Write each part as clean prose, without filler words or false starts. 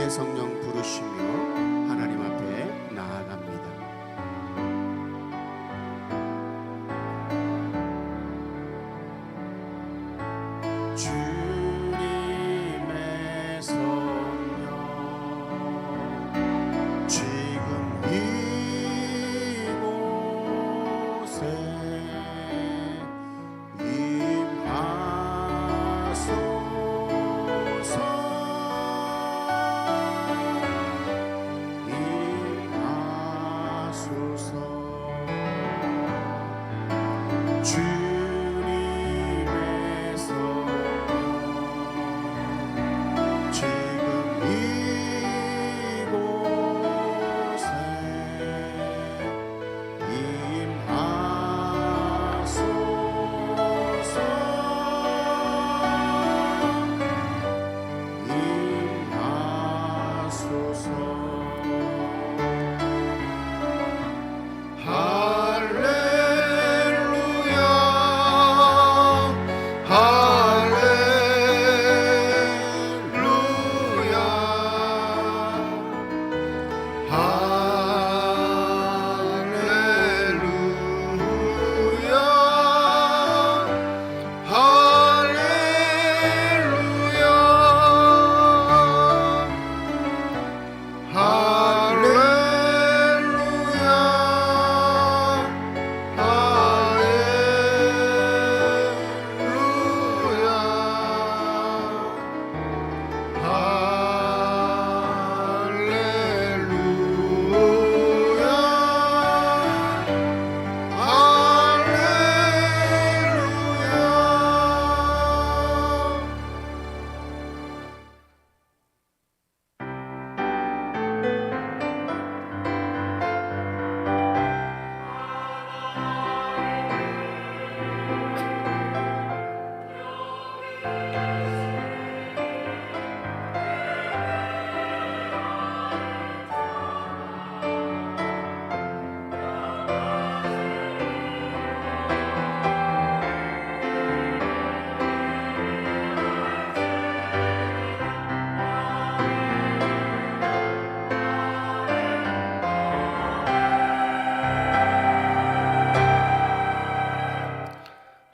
아버지의 성령 부르시며 하나님 앞에 나아갑니다. 주님의 성령 지금 이곳에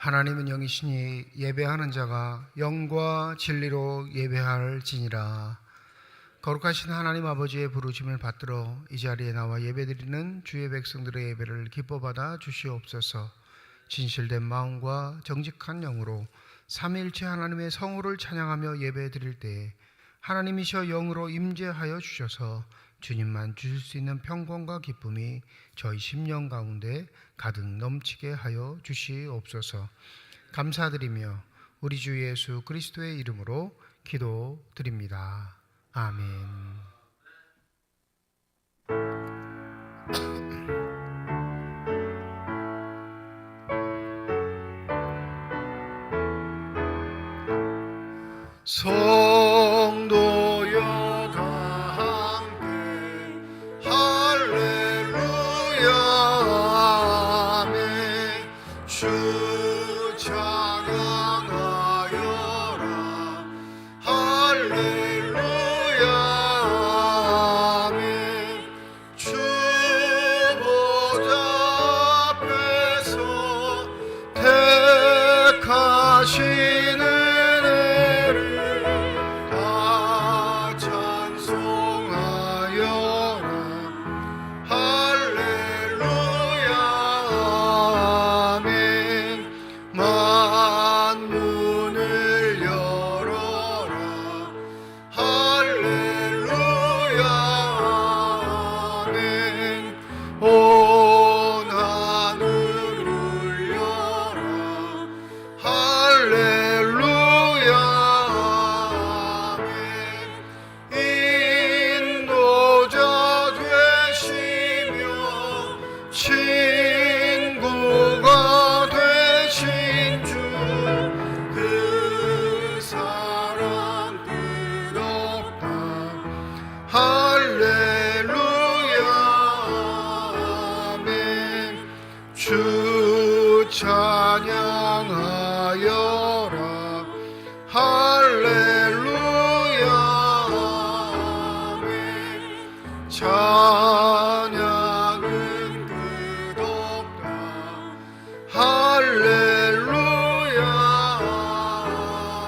하나님은 영이시니 예배하는 자가 영과 진리로 예배할지니라. 거룩하신 하나님 아버지의 부르심을 받들어 이 자리에 나와 예배드리는 주의 백성들의 예배를 기뻐받아 주시옵소서. 진실된 마음과 정직한 영으로 삼위일체 하나님의 성호를 찬양하며 예배드릴 때에 하나님이셔 영으로 임재하여 주셔서 주님만 주실 수 있는 평강과 기쁨이 저희 심령 가운데 가득 넘치게 하여 주시옵소서. 감사드리며 우리 주 예수 그리스도의 이름으로 기도드립니다. 아멘. 성도여 다 함께 할렐루야 아멘. 주 찬양하여라 할렐루야 아멘. 주 보좌 앞에서 택하시는 친구가 되신 주 그 사랑 뜻없다 할렐루야 아멘. 주 찬양하여라 할렐루야 찬양은 그덕다 할렐루야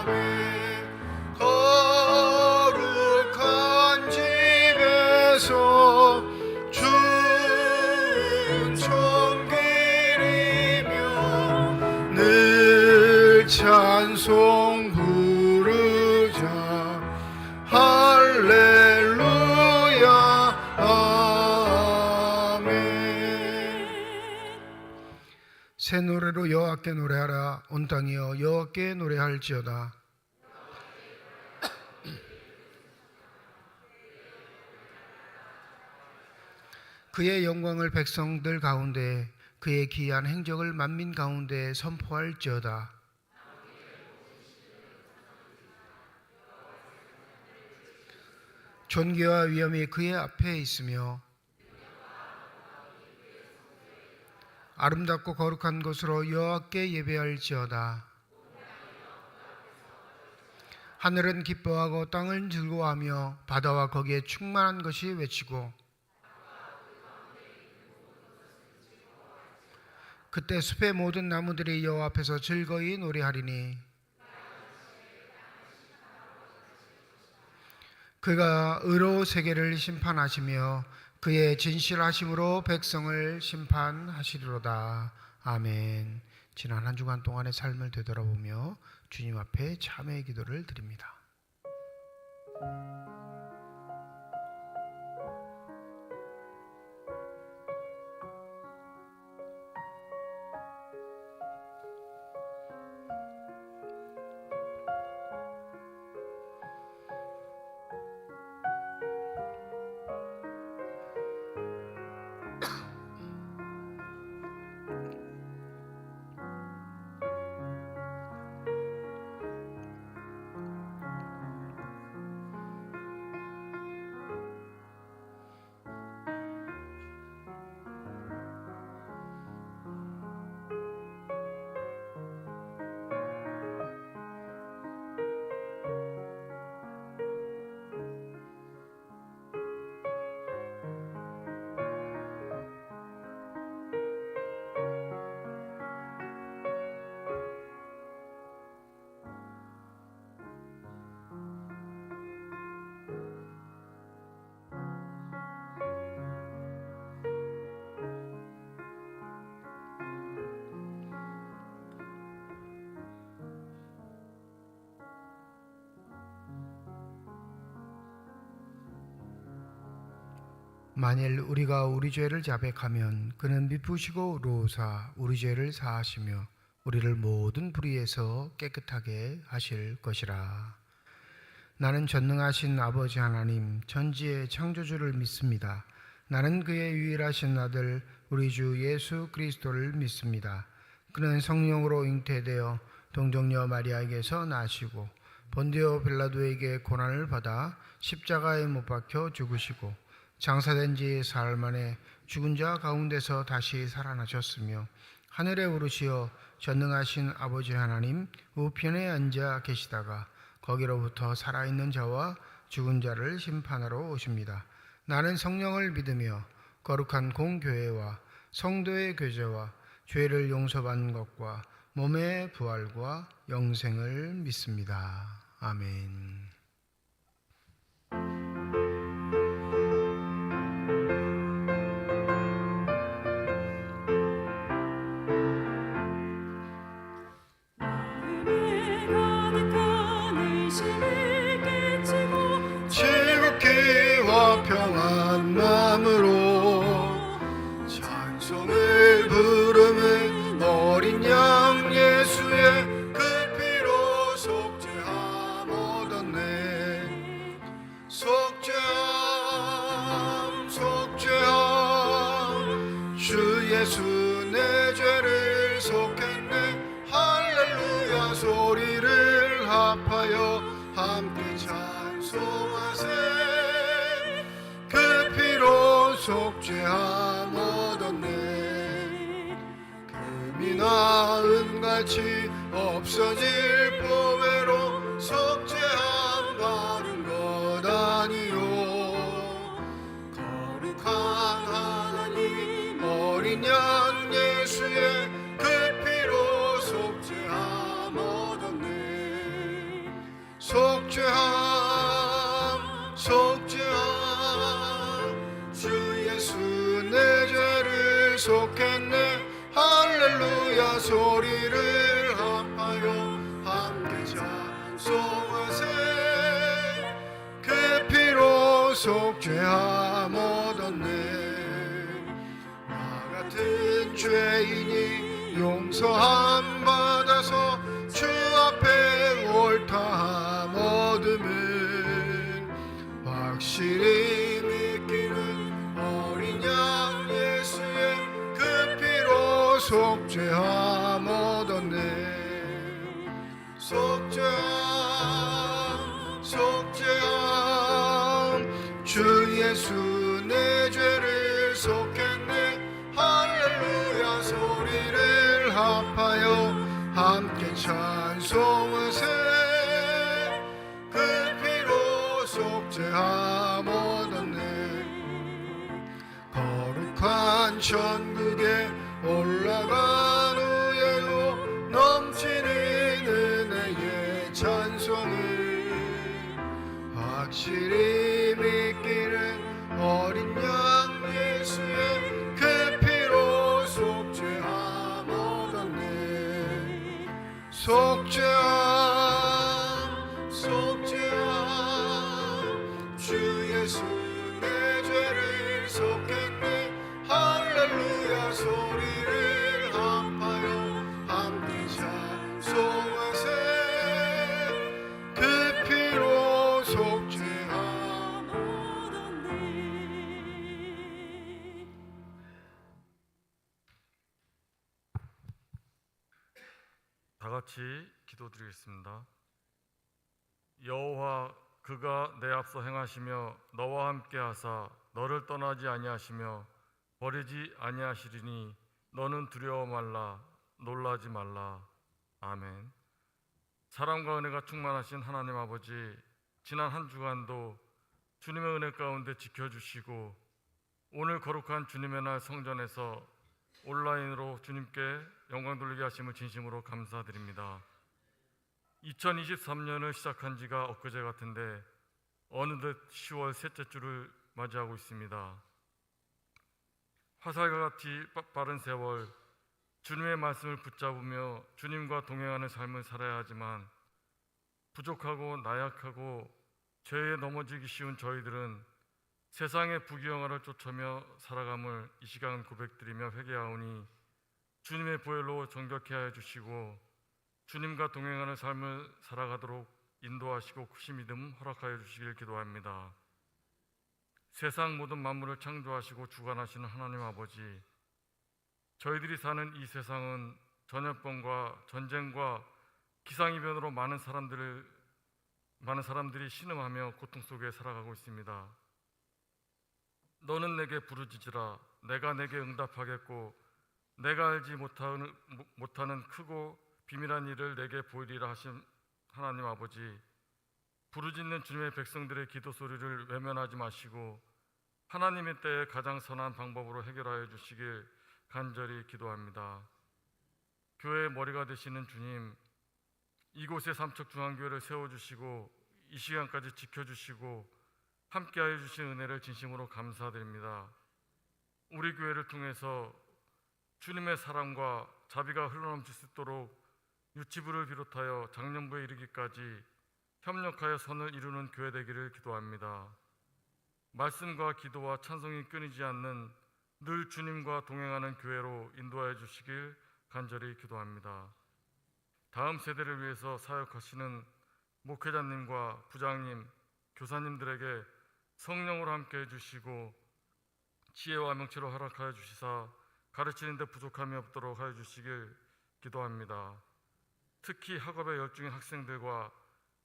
아멘. 거룩한 집에서 주는 청기리며 늘 찬송 부르자 할렐루야 아멘. 새 노래로 여호와께 노래하라. 온 땅이여 여호와께 노래할지어다. 그의 영광을 백성들 가운데 그의 기이한 행적을 만민 가운데 선포할지어다. 존귀와 위엄이 그의 앞에 있으며 아름답고 거룩한 곳으로 여호와께 예배할지어다. 하늘은 기뻐하고 땅은 즐거워하며 바다와 거기에 충만한 것이 외치고 그때 숲의 모든 나무들이 여호와 앞에서 즐거이 노래하리니 그가 의로 세계를 심판하시며 그의 진실하심으로 백성을 심판하시리로다. 아멘. 지난 한 주간 동안의 삶을 되돌아보며 주님 앞에 참회의 기도를 드립니다. 만일 우리가 우리 죄를 자백하면 그는 미쁘시고 의로우사 우리 죄를 사하시며 우리를 모든 불의에서 깨끗하게 하실 것이라. 나는 전능하신 아버지 하나님 천지의 창조주를 믿습니다. 나는 그의 유일하신 아들 우리 주 예수 그리스도를 믿습니다. 그는 성령으로 잉태되어 동정녀 마리아에게서 나시고 본디오 빌라도에게 고난을 받아 십자가에 못 박혀 죽으시고 장사된 지 사흘 만에 죽은 자 가운데서 다시 살아나셨으며 하늘에 오르시어 전능하신 아버지 하나님 우편에 앉아 계시다가 거기로부터 살아있는 자와 죽은 자를 심판하러 오십니다. 나는 성령을 믿으며 거룩한 공교회와 성도의 교제와 죄를 용서받는 것과 몸의 부활과 영생을 믿습니다. 아멘. 지극히와 평안 마음으로 찬송을 부르는 어린 양 예수의 그 피로 속죄함 얻었네. 속죄함 속죄함 주 예수 내 죄를 속했네. 할렐루야 소리를 합하여 함께 찬송하세. 그 피로 속죄함 얻었네. 금이나 은같이 없어질 보배로 속죄함 받은 것 아니요. 속했네. 할렐루야 소리를 합하여 함께 찬송하세. 그 피로 속죄함 얻었네. 나 같은 죄인이 용서함 받아서 주 앞에 옳다함 얻음은 확실히 믿기는 어린 양 예수의 그 피로 속죄함 얻었네. 속죄함 속죄함 주 예수 내 죄를 속했네. 할렐루야 소리를 합하여 함께 찬송하세. 그 피로 속죄함 얻었네. 거룩한 천국에 올라간 후에도 넘치는 은혜의 찬송을 확실히 믿기는 어린 양 예수의 그 피로 속죄함 얻었네. 속죄함 속죄함 주 예수 내 죄를 속했네. 할렐루야 소리를 합하여 함께 찬송하세. 그 피로 속죄함 얻었네. 다 같이 기도드리겠습니다. 여호와 그가 내 앞서 행하시며 너와 함께 하사 너를 떠나지 아니하시며 버리지 아니하시리니 너는 두려워 말라 놀라지 말라. 아멘. 사랑과 은혜가 충만하신 하나님 아버지, 지난 한 주간도 주님의 은혜 가운데 지켜주시고 오늘 거룩한 주님의 날 성전에서 온라인으로 주님께 영광 돌리게 하심을 진심으로 감사드립니다. 2023년을 시작한 지가 엊그제 같은데 어느덧 10월 셋째 주를 맞이하고 있습니다. 화살과 같이 빠른 세월 주님의 말씀을 붙잡으며 주님과 동행하는 삶을 살아야 하지만 부족하고 나약하고 죄에 넘어지기 쉬운 저희들은 세상의 부귀영화를 쫓으며 살아감을 이 시간 고백드리며 회개하오니 주님의 보혈로 정결케 하여 주시고 주님과 동행하는 삶을 살아가도록 인도하시고 크신 믿음 허락하여 주시길 기도합니다. 세상 모든 만물을 창조하시고 주관하시는 하나님 아버지, 저희들이 사는 이 세상은 전염병과 전쟁과 기상이변으로 많은 사람들이 신음하며 고통 속에 살아가고 있습니다. 너는 내게 부르짖으라. 내가 내게 응답하겠고 내가 알지 못하는 크고 비밀한 일을 내게 보이리라 하신 하나님 아버지, 부르짖는 주님의 백성들의 기도 소리를 외면하지 마시고 하나님의 때에 가장 선한 방법으로 해결하여 주시길 간절히 기도합니다. 교회의 머리가 되시는 주님, 이곳에 삼척중앙교회를 세워주시고 이 시간까지 지켜주시고 함께하여 주신 은혜를 진심으로 감사드립니다. 우리 교회를 통해서 주님의 사랑과 자비가 흘러넘칠 수 있도록 유치부를 비롯하여 장년부에 이르기까지 협력하여 선을 이루는 교회 되기를 기도합니다. 말씀과 기도와 찬송이 끊이지 않는 늘 주님과 동행하는 교회로 인도하여 주시길 간절히 기도합니다. 다음 세대를 위해서 사역하시는 목회자님과 부장님, 교사님들에게 성령으로 함께 해주시고 지혜와 명체로 허락하여 주시사 가르치는 데 부족함이 없도록 하여 주시길 기도합니다. 특히 학업에 열중인 학생들과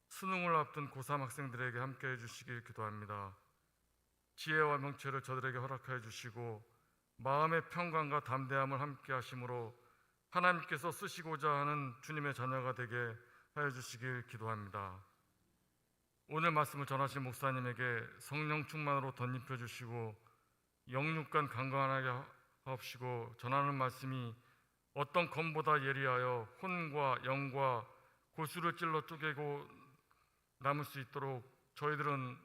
수능을 앞둔 고3 학생들에게 함께 해주시길 기도합니다. 지혜와 명체를 저들에게 허락하여 주시고 마음의 평강과 담대함을 함께 하심으로 하나님께서 쓰시고자 하는 주님의 자녀가 되게 하여 주시길 기도합니다. 오늘 말씀을 전하신 목사님에게 성령 충만으로 덧입혀 주시고 영육간 강건하게 하옵시고 전하는 말씀이 어떤 검보다 예리하여 혼과 영과 골수를 찔러 쪼개고 남을 수 있도록 저희들은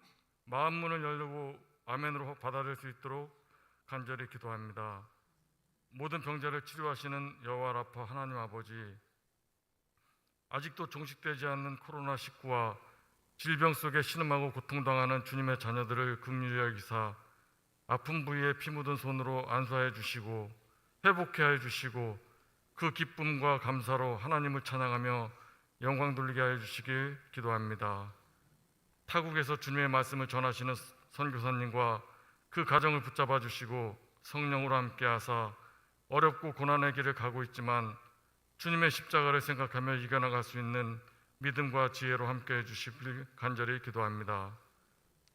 마음문을 열고 아멘으로 받아들일 수 있도록 간절히 기도합니다. 모든 병자를 치료하시는 여호와 라파 하나님 아버지, 아직도 종식되지 않는 코로나19와 질병 속에 신음하고 고통당하는 주님의 자녀들을 긍휼히 여기사 아픈 부위에 피 묻은 손으로 안수하여 주시고 회복해 하여 주시고 그 기쁨과 감사로 하나님을 찬양하며 영광 돌리게 하여 주시길 기도합니다. 타국에서 주님의 말씀을 전하시는 선교사님과 그 가정을 붙잡아 주시고 성령으로 함께 하사 어렵고 고난의 길을 가고 있지만 주님의 십자가를 생각하며 이겨나갈 수 있는 믿음과 지혜로 함께 해주시길 간절히 기도합니다.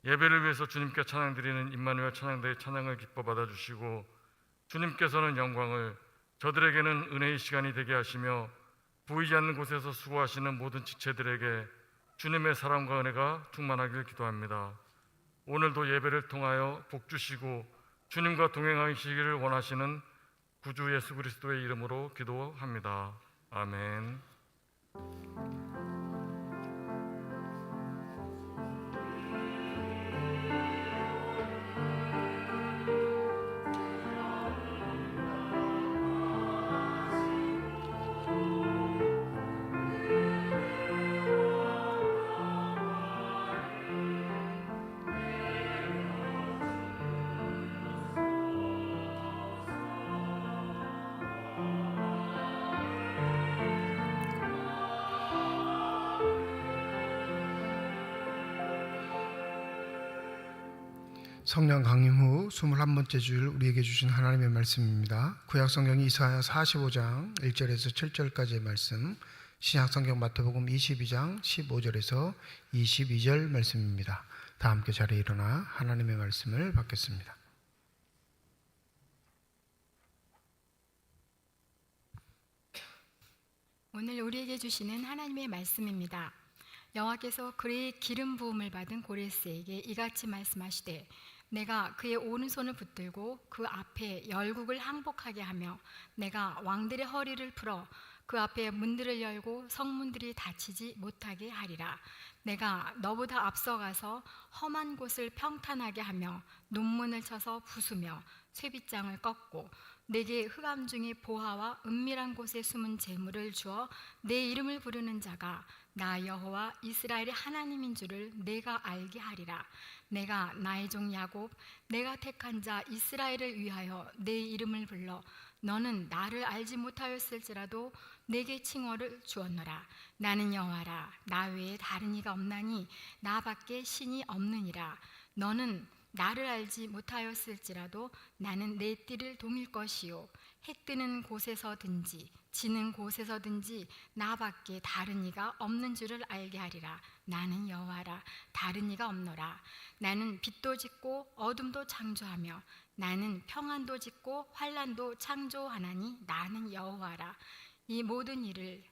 예배를 위해서 주님께 찬양드리는 임마누엘 찬양대의 찬양을 기뻐 받아주시고 주님께서는 영광을, 저들에게는 은혜의 시간이 되게 하시며 보이지 않는 곳에서 수고하시는 모든 지체들에게 주님의 사랑과 은혜가 충만하길 기도합니다. 오늘도 예배를 통하여 복 주시고 주님과 동행하시기를 원하시는 구주 예수 그리스도의 이름으로 기도합니다. 아멘. 성령 강림 후 21번째 줄 우리에게 주신 하나님의 말씀입니다. 구약성경 이사야 45장 1절에서 7절까지의 말씀, 신약성경 마태복음 22장 15절에서 22절 말씀입니다. 다 함께 자리에 일어나 하나님의 말씀을 받겠습니다. 오늘 우리에게 주시는 하나님의 말씀입니다. 여호와께서 그의 기름 부음을 받은 고레스에게 이같이 말씀하시되 내가 그의 오른손을 붙들고 그 앞에 열국을 항복하게 하며 내가 왕들의 허리를 풀어 그 앞에 문들을 열고 성문들이 닫히지 못하게 하리라. 내가 너보다 앞서가서 험한 곳을 평탄하게 하며 논문을 쳐서 부수며 쇠빗장을 꺾고 내게 흑암 중에 보화와 은밀한 곳에 숨은 재물을 주어 내 이름을 부르는 자가 나 여호와 이스라엘의 하나님인 줄을 내가 알게 하리라. 내가 나의 종 야곱 내가 택한 자 이스라엘을 위하여 내 이름을 불러 너는 나를 알지 못하였을지라도 내게 칭호를 주었노라. 나는 여호와라. 나 외에 다른 이가 없나니 나밖에 신이 없느니라. 너는 나를 알지 못하였을지라도 나는 내 띠를 동일 것이요 해 뜨는 곳에서든지 지는 곳에서든지 나밖에 다른 이가 없는 줄을 알게 하리라. 나는 여호와라. 다른 이가 없노라. 나는 빛도 짓고 어둠도 창조하며 나는 평안도 짓고 환난도 창조하나니 나는 여호와라. 이 모든 일을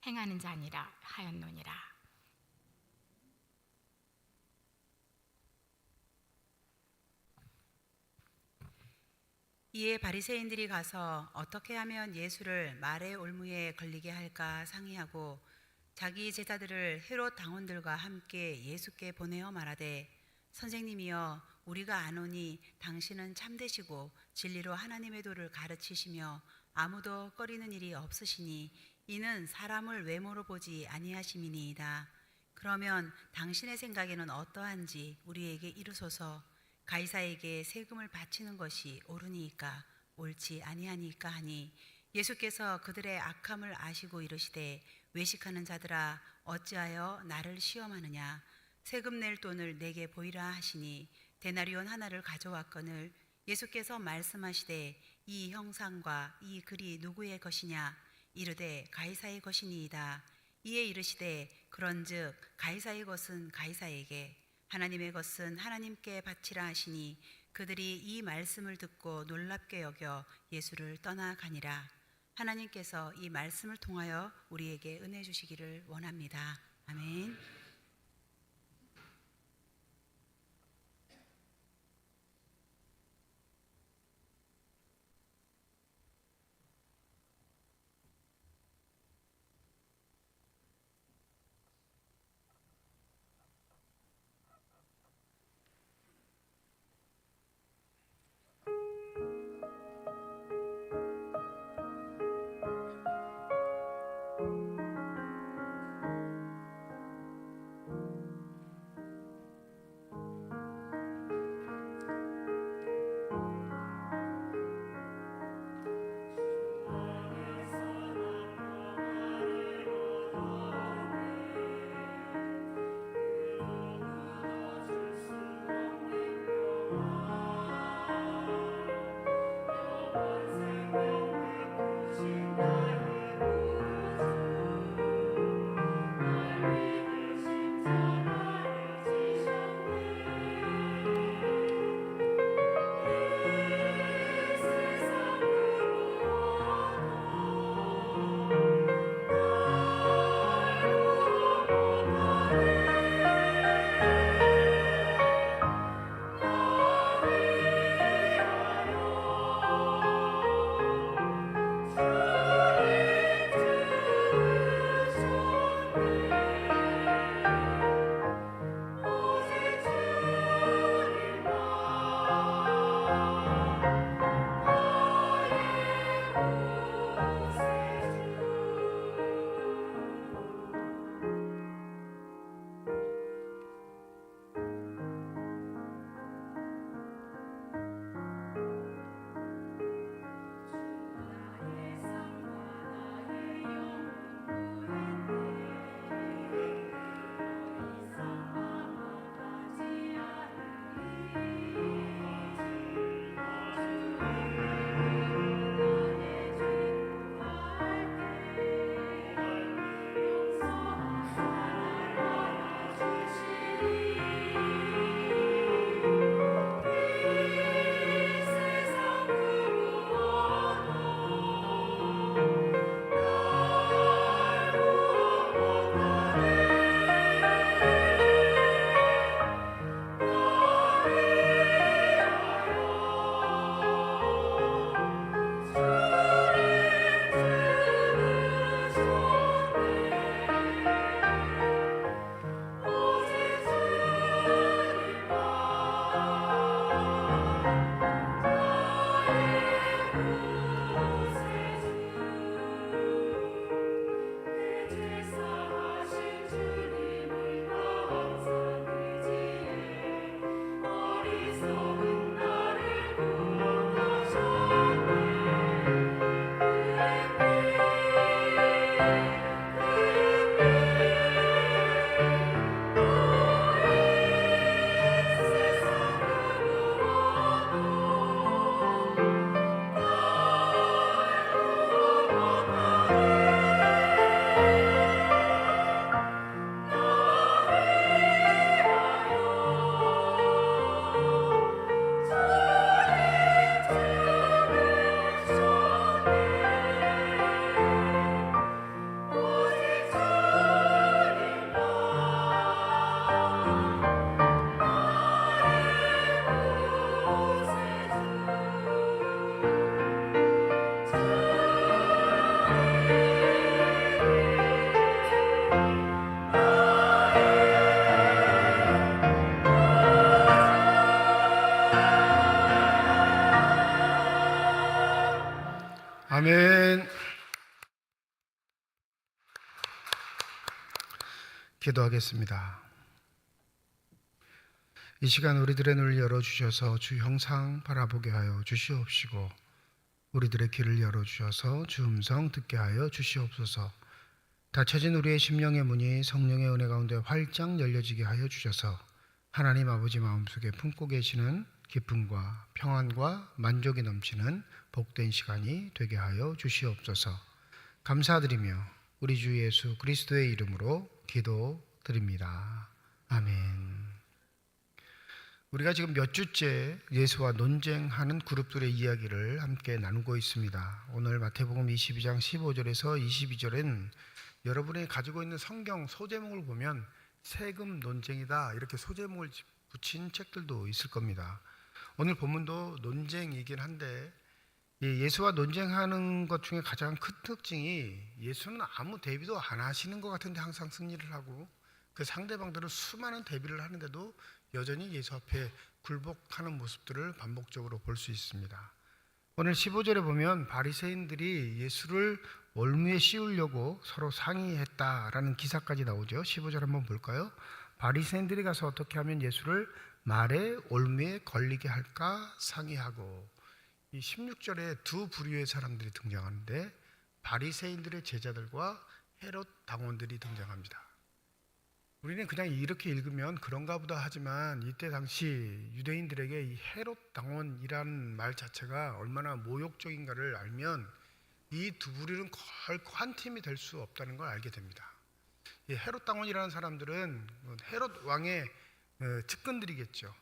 행하는 자니라 하였노니라. 이에 바리새인들이 가서 어떻게 하면 예수를 말의 올무에 걸리게 할까 상의하고 자기 제자들을 헤롯 당원들과 함께 예수께 보내어 말하되 선생님이여 우리가 아노니 당신은 참되시고 진리로 하나님의 도를 가르치시며 아무도 꺼리는 일이 없으시니 이는 사람을 외모로 보지 아니하심이니이다. 그러면 당신의 생각에는 어떠한지 우리에게 이르소서. 가이사에게 세금을 바치는 것이 옳으니까 옳지 아니하니까 하니 예수께서 그들의 악함을 아시고 이르시되 외식하는 자들아 어찌하여 나를 시험하느냐. 세금 낼 돈을 내게 보이라 하시니 데나리온 하나를 가져왔거늘 예수께서 말씀하시되 이 형상과 이 글이 누구의 것이냐. 이르되 가이사의 것이니이다. 이에 이르시되 그런즉 가이사의 것은 가이사에게 하나님의 것은 하나님께 바치라 하시니 그들이 이 말씀을 듣고 놀랍게 여겨 예수를 떠나가니라. 하나님께서 이 말씀을 통하여 우리에게 은혜 주시기를 원합니다. 아멘. 아멘. 기도하겠습니다. 이 시간 우리들의 눈을 열어주셔서 주 형상 바라보게 하여 주시옵시고 우리들의 귀를 열어주셔서 주 음성 듣게 하여 주시옵소서. 닫혀진 우리의 심령의 문이 성령의 은혜 가운데 활짝 열려지게 하여 주셔서 하나님 아버지 마음속에 품고 계시는 기쁨과 평안과 만족이 넘치는 복된 시간이 되게 하여 주시옵소서. 감사드리며 우리 주 예수 그리스도의 이름으로 기도드립니다. 아멘. 우리가 지금 몇 주째 예수와 논쟁하는 그룹들의 이야기를 함께 나누고 있습니다. 오늘 마태복음 22장 15절에서 22절엔 여러분이 가지고 있는 성경 소제목을 보면 세금 논쟁이다 이렇게 소제목을 붙인 책들도 있을 겁니다. 오늘 본문도 논쟁이긴 한데 예수와 논쟁하는 것 중에 가장 큰 특징이 예수는 아무 대비도 안 하시는 것 같은데 항상 승리를 하고 그 상대방들은 수많은 대비를 하는데도 여전히 예수 앞에 굴복하는 모습들을 반복적으로 볼 수 있습니다. 오늘 15절에 보면 바리새인들이 예수를 올무에 씌우려고 서로 상의했다라는 기사까지 나오죠. 15절 한번 볼까요? 바리새인들이 가서 어떻게 하면 예수를 말에 올무에 걸리게 할까 상의하고, 이 16절에 두 부류의 사람들이 등장하는데 바리새인들의 제자들과 헤롯 당원들이 등장합니다. 우리는 그냥 이렇게 읽으면 그런가 보다 하지만 이때 당시 유대인들에게 이 헤롯 당원이라는 말 자체가 얼마나 모욕적인가를 알면 이 두 부류는 결코 한 팀이 될 수 없다는 걸 알게 됩니다. 이 헤롯 당원이라는 사람들은 헤롯 왕의 측근들이겠죠.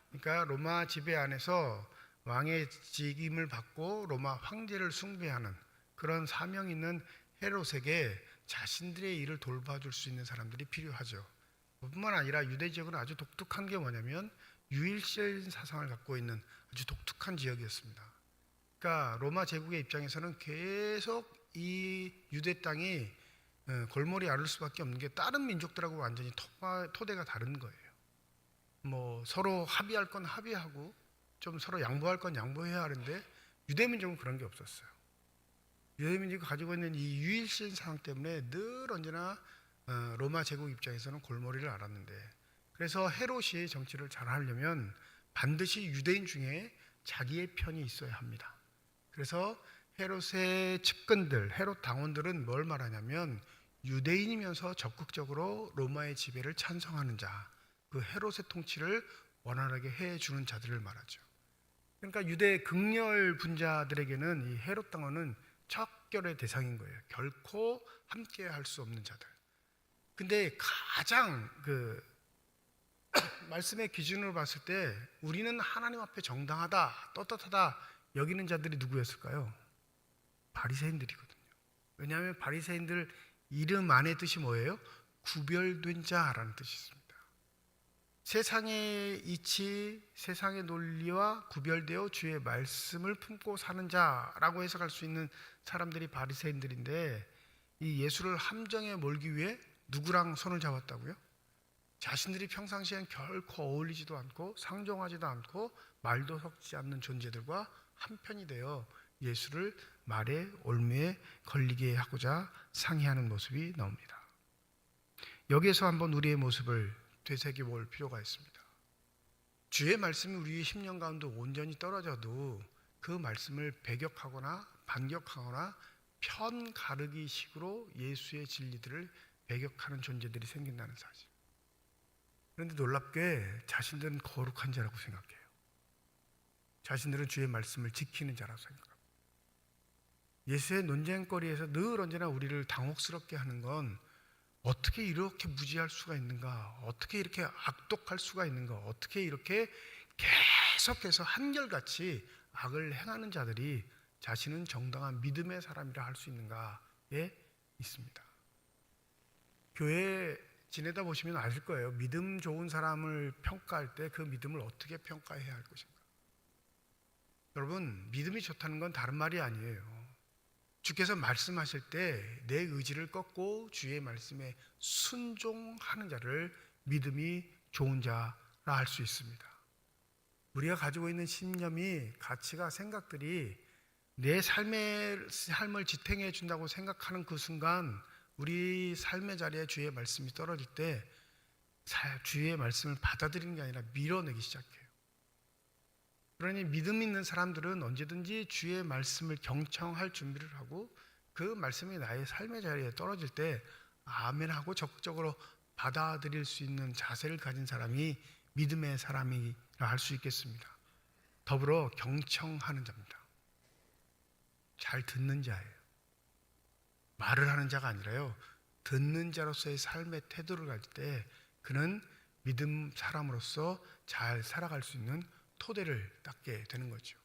그러니까 로마 지배 안에서 왕의 직임을 받고 로마 황제를 숭배하는 그런 사명 있는 헤롯에게 자신들의 일을 돌봐줄 수 있는 사람들이 필요하죠. 뿐만 아니라 유대 지역은 아주 독특한 게 뭐냐면 유일신 사상을 갖고 있는 아주 독특한 지역이었습니다. 그러니까 로마 제국의 입장에서는 계속 이 유대 땅이 골머리 앓을 수밖에 없는 게 다른 민족들하고 완전히 토대가 다른 거예요. 뭐 서로 합의할 건 합의하고 좀 서로 양보할 건 양보해야 하는데 유대 민족은 그런 게 없었어요. 유대 민족이 가지고 있는 이 유일신 사상 때문에 늘 언제나 로마 제국 입장에서는 골머리를 앓았는데, 그래서 헤롯이 정치를 잘 하려면 반드시 유대인 중에 자기의 편이 있어야 합니다. 그래서 헤롯의 측근들, 헤롯 당원들은 뭘 말하냐면 유대인이면서 적극적으로 로마의 지배를 찬성하는 자, 그 헤롯의 통치를 원활하게 해주는 자들을 말하죠. 그러니까 유대 극렬 분자들에게는 이 헤롯 당원은 척결의 대상인 거예요. 결코 함께 할 수 없는 자들. 근데 가장 말씀의 기준으로 봤을 때 우리는 하나님 앞에 정당하다, 떳떳하다 여기는 자들이 누구였을까요? 바리새인들이거든요. 왜냐하면 바리새인들 이름 안의 뜻이 뭐예요? 구별된 자라는 뜻이 있습니다. 세상의 이치, 세상의 논리와 구별되어 주의 말씀을 품고 사는 자라고 해석할 수 있는 사람들이 바리새인들인데, 이 예수를 함정에 몰기 위해 누구랑 손을 잡았다고요? 자신들이 평상시엔 결코 어울리지도 않고 상종하지도 않고 말도 섞지 않는 존재들과 한편이 되어 예수를 말에 올무에 걸리게 하고자 상의하는 모습이 나옵니다. 여기에서 한번 우리의 모습을 되새겨 볼 필요가 있습니다. 주의 말씀이 우리의 심령 가운데 온전히 떨어져도 그 말씀을 배격하거나 반격하거나 편 가르기 식으로 예수의 진리들을 배격하는 존재들이 생긴다는 사실. 그런데 놀랍게 자신들은 거룩한 자라고 생각해요. 자신들은 주의 말씀을 지키는 자라고 생각합니다. 예수의 논쟁거리에서 늘 언제나 우리를 당혹스럽게 하는 건 어떻게 이렇게 무지할 수가 있는가? 어떻게 이렇게 악독할 수가 있는가? 어떻게 이렇게 계속해서 한결같이 악을 행하는 자들이 자신은 정당한 믿음의 사람이라 할 수 있는가에 있습니다. 교회에 지내다 보시면 아실 거예요. 믿음 좋은 사람을 평가할 때 그 믿음을 어떻게 평가해야 할 것인가? 여러분, 믿음이 좋다는 건 다른 말이 아니에요. 주께서 말씀하실 때 내 의지를 꺾고 주의 말씀에 순종하는 자를 믿음이 좋은 자라 할 수 있습니다. 우리가 가지고 있는 신념이, 가치가, 생각들이 내 삶을 지탱해 준다고 생각하는 그 순간 우리 삶의 자리에 주의 말씀이 떨어질 때 주의 말씀을 받아들이는 게 아니라 밀어내기 시작해요. 그러니 믿음 있는 사람들은 언제든지 주의 말씀을 경청할 준비를 하고 그 말씀이 나의 삶의 자리에 떨어질 때 아멘하고 적극적으로 받아들일 수 있는 자세를 가진 사람이 믿음의 사람이라 할 수 있겠습니다. 더불어 경청하는 자입니다. 잘 듣는 자예요. 말을 하는 자가 아니라요, 듣는 자로서의 삶의 태도를 가질 때 그는 믿음 사람으로서 잘 살아갈 수 있는 토대를 닦게 되는 거죠.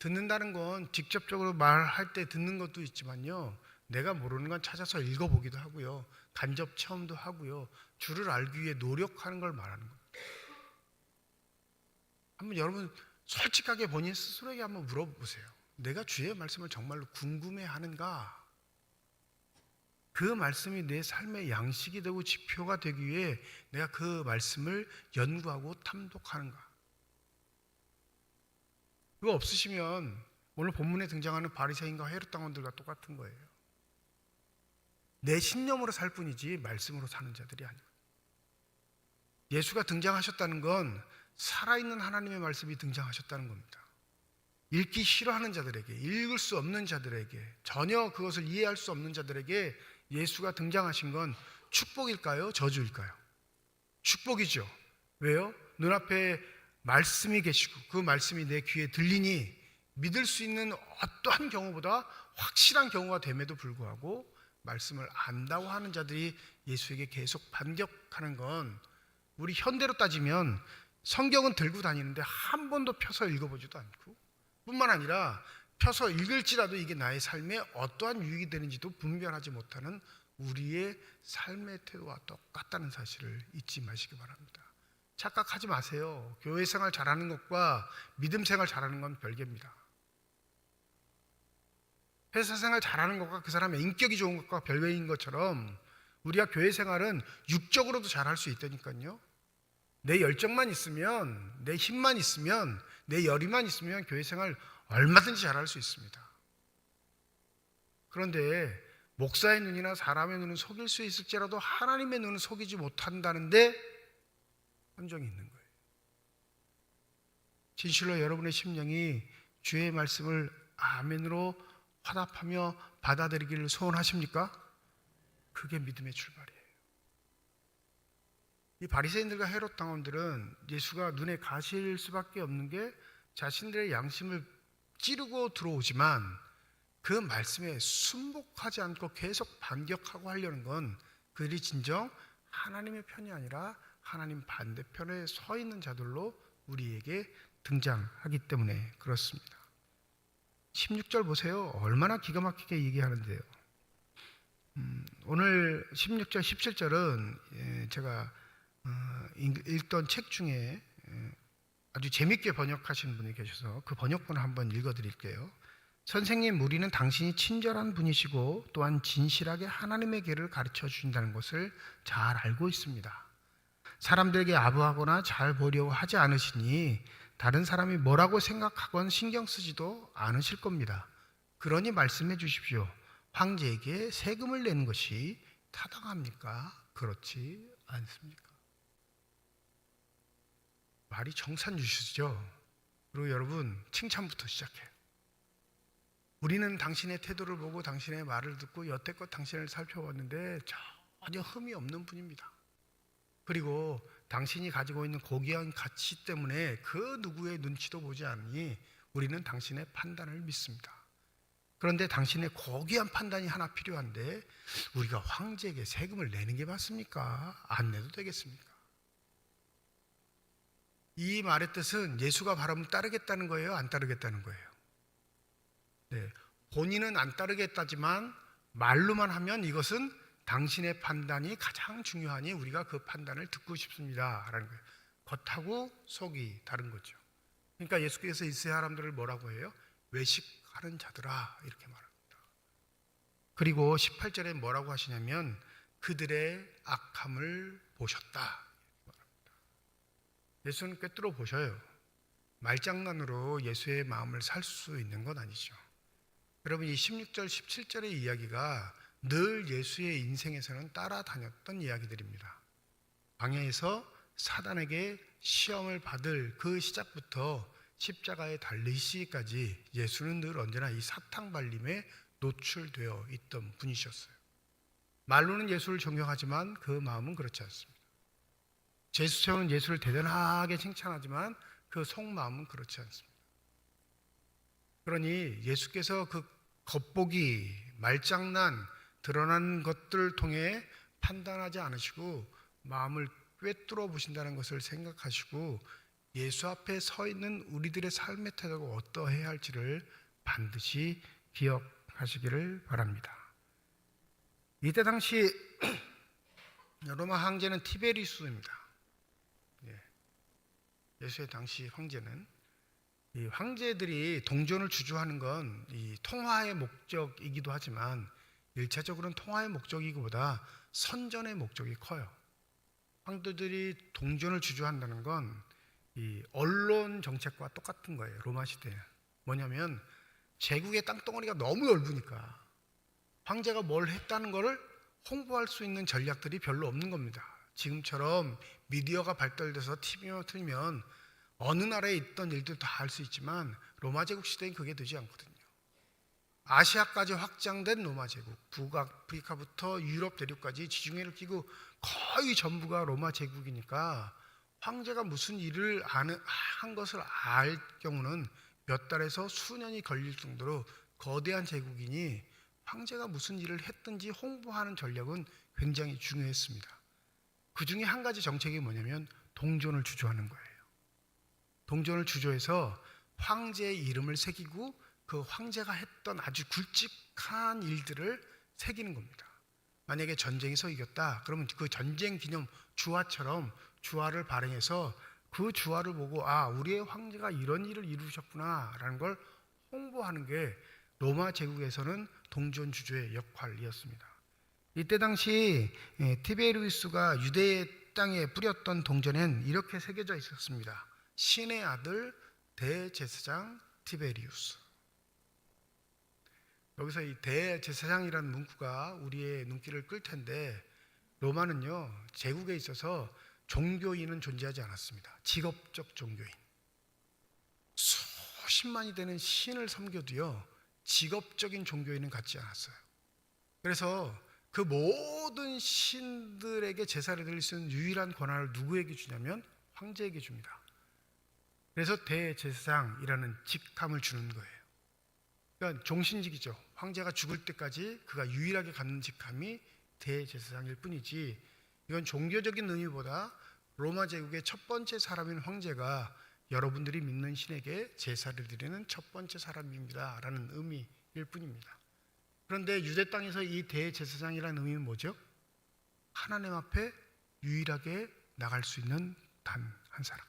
듣는다는 건 직접적으로 말할 때 듣는 것도 있지만요, 내가 모르는 건 찾아서 읽어보기도 하고요, 간접 체험도 하고요, 주를 알기 위해 노력하는 걸 말하는 겁니다. 한번 여러분 솔직하게 본인 스스로에게 한번 물어보세요. 내가 주의 말씀을 정말로 궁금해하는가? 그 말씀이 내 삶의 양식이 되고 지표가 되기 위해 내가 그 말씀을 연구하고 탐독하는가? 이거 없으시면 오늘 본문에 등장하는 바리새인과 헤롯 당원들과 똑같은 거예요. 내 신념으로 살 뿐이지 말씀으로 사는 자들이 아니에요. 예수가 등장하셨다는 건 살아있는 하나님의 말씀이 등장하셨다는 겁니다. 읽기 싫어하는 자들에게, 읽을 수 없는 자들에게, 전혀 그것을 이해할 수 없는 자들에게 예수가 등장하신 건 축복일까요? 저주일까요? 축복이죠. 왜요? 눈앞에 말씀이 계시고 그 말씀이 내 귀에 들리니 믿을 수 있는 어떠한 경우보다 확실한 경우가 됨에도 불구하고 말씀을 안다고 하는 자들이 예수에게 계속 반격하는 건, 우리 현대로 따지면 성경은 들고 다니는데 한 번도 펴서 읽어보지도 않고, 뿐만 아니라 펴서 읽을지라도 이게 나의 삶에 어떠한 유익이 되는지도 분별하지 못하는 우리의 삶의 태도와 똑같다는 사실을 잊지 마시기 바랍니다. 착각하지 마세요. 교회 생활 잘하는 것과 믿음 생활 잘하는 건 별개입니다. 회사 생활 잘하는 것과 그 사람의 인격이 좋은 것과 별개인 것처럼 우리가 교회 생활은 육적으로도 잘할 수 있다니까요. 내 열정만 있으면, 내 힘만 있으면, 내 열의만 있으면 교회 생활 얼마든지 잘할 수 있습니다. 그런데 목사의 눈이나 사람의 눈은 속일 수 있을지라도 하나님의 눈은 속이지 못한다는데 함정이 있는 거예요. 진실로 여러분의 심령이 주의 말씀을 아멘으로 화답하며 받아들이기를 소원하십니까? 그게 믿음의 출발이에요. 이 바리새인들과 헤롯 당원들은 예수가 눈에 가실 수밖에 없는 게 자신들의 양심을 찌르고 들어오지만 그 말씀에 순복하지 않고 계속 반격하고 하려는 건 그들이 진정 하나님의 편이 아니라 하나님 반대편에 서 있는 자들로 우리에게 등장하기 때문에 그렇습니다. 16절 보세요. 얼마나 기가 막히게 얘기하는데요. 오늘 16절, 17절은 제가 읽던 책 중에 아주 재밌게 번역하신 분이 계셔서 그 번역본을 한번 읽어드릴게요. 선생님, 우리는 당신이 친절한 분이시고 또한 진실하게 하나님의 길을 가르쳐 주신다는 것을 잘 알고 있습니다. 사람들에게 아부하거나 잘 보려고 하지 않으시니 다른 사람이 뭐라고 생각하건 신경 쓰지도 않으실 겁니다. 그러니 말씀해 주십시오. 황제에게 세금을 내는 것이 타당합니까? 그렇지 않습니까? 말이 정산유수죠. 그리고 여러분, 칭찬부터 시작해요. 우리는 당신의 태도를 보고 당신의 말을 듣고 여태껏 당신을 살펴봤는데 전혀 흠이 없는 분입니다. 그리고 당신이 가지고 있는 고귀한 가치 때문에 그 누구의 눈치도 보지 않으니 우리는 당신의 판단을 믿습니다. 그런데 당신의 고귀한 판단이 하나 필요한데 우리가 황제에게 세금을 내는 게 맞습니까? 안 내도 되겠습니까? 이 말의 뜻은 예수가 바라면 따르겠다는 거예요? 안 따르겠다는 거예요? 네, 본인은 안 따르겠다지만 말로만 하면 이것은 당신의 판단이 가장 중요하니 우리가 그 판단을 듣고 싶습니다 라는 거예요. 겉하고 속이 다른 거죠. 그러니까 예수께서 이스라엘 사람들을 뭐라고 해요? 외식하는 자들아, 이렇게 말합니다. 그리고 18절에 뭐라고 하시냐면 그들의 악함을 보셨다 말합니다. 예수는 꿰뚫어 보셔요. 말장난으로 예수의 마음을 살 수 있는 건 아니죠. 여러분, 이 16절, 17절의 이야기가 늘 예수의 인생에서는 따라다녔던 이야기들입니다. 광야에서 사단에게 시험을 받을 그 시작부터 십자가에 달리시기까지 예수는 늘 언제나 이 사탕 발림에 노출되어 있던 분이셨어요. 말로는 예수를 존경하지만 그 마음은 그렇지 않습니다. 제수처럼 예수를 대단하게 칭찬하지만 그 속마음은 그렇지 않습니다. 그러니 예수께서 그 겉보기, 말장난, 드러난 것들을 통해 판단하지 않으시고 마음을 꿰뚫어 보신다는 것을 생각하시고 예수 앞에 서 있는 우리들의 삶의 태도가 어떠해야 할지를 반드시 기억하시기를 바랍니다. 이때 당시 로마 황제는 티베리우스입니다. 예수의 당시 황제는, 이 황제들이 동전을 주주하는 건 이 통화의 목적이기도 하지만 1차적으로는 통화의 목적이기보다 선전의 목적이 커요. 황제들이 동전을 주주한다는 건 이 언론 정책과 똑같은 거예요. 로마 시대는 뭐냐면 제국의 땅덩어리가 너무 넓으니까 황제가 뭘 했다는 것을 홍보할 수 있는 전략들이 별로 없는 겁니다. 지금처럼 미디어가 발달돼서 TV만 틀면 어느 나라에 있던 일도 다 알 수 있지만 로마 제국 시대엔 그게 되지 않거든요. 아시아까지 확장된 로마 제국, 북아프리카부터 유럽 대륙까지 지중해를 끼고 거의 전부가 로마 제국이니까 황제가 무슨 일을 한 것을 알 경우는 몇 달에서 수년이 걸릴 정도로 거대한 제국이니 황제가 무슨 일을 했든지 홍보하는 전략은 굉장히 중요했습니다. 그 중에 한 가지 정책이 뭐냐면 동전을 주조하는 거예요. 동전을 주조해서 황제의 이름을 새기고 그 황제가 했던 아주 굵직한 일들을 새기는 겁니다. 만약에 전쟁에서 이겼다 그러면 그 전쟁 기념 주화처럼 주화를 발행해서 그 주화를 보고 아, 우리의 황제가 이런 일을 이루셨구나 라는 걸 홍보하는 게 로마 제국에서는 동전 주조의 역할이었습니다. 이때 당시 티베리우스가 유대 땅에 뿌렸던 동전엔 이렇게 새겨져 있었습니다. 신의 아들 대제사장 티베리우스. 여기서 이 대제사장이라는 문구가 우리의 눈길을 끌 텐데 로마는요 제국에 있어서 종교인은 존재하지 않았습니다. 직업적 종교인. 수십만이 되는 신을 섬겨도요 직업적인 종교인은 갖지 않았어요. 그래서 그 모든 신들에게 제사를 드릴 수 있는 유일한 권한을 누구에게 주냐면 황제에게 줍니다. 그래서 대제사장이라는 직함을 주는 거예요. 그러니까 종신직이죠. 황제가 죽을 때까지 그가 유일하게 갖는 직함이 대제사장일 뿐이지 이건 종교적인 의미보다 로마 제국의 첫 번째 사람인 황제가 여러분들이 믿는 신에게 제사를 드리는 첫 번째 사람입니다 라는 의미일 뿐입니다. 그런데 유대 땅에서 이 대제사장이라는 의미는 뭐죠? 하나님 앞에 유일하게 나갈 수 있는 단 한 사람,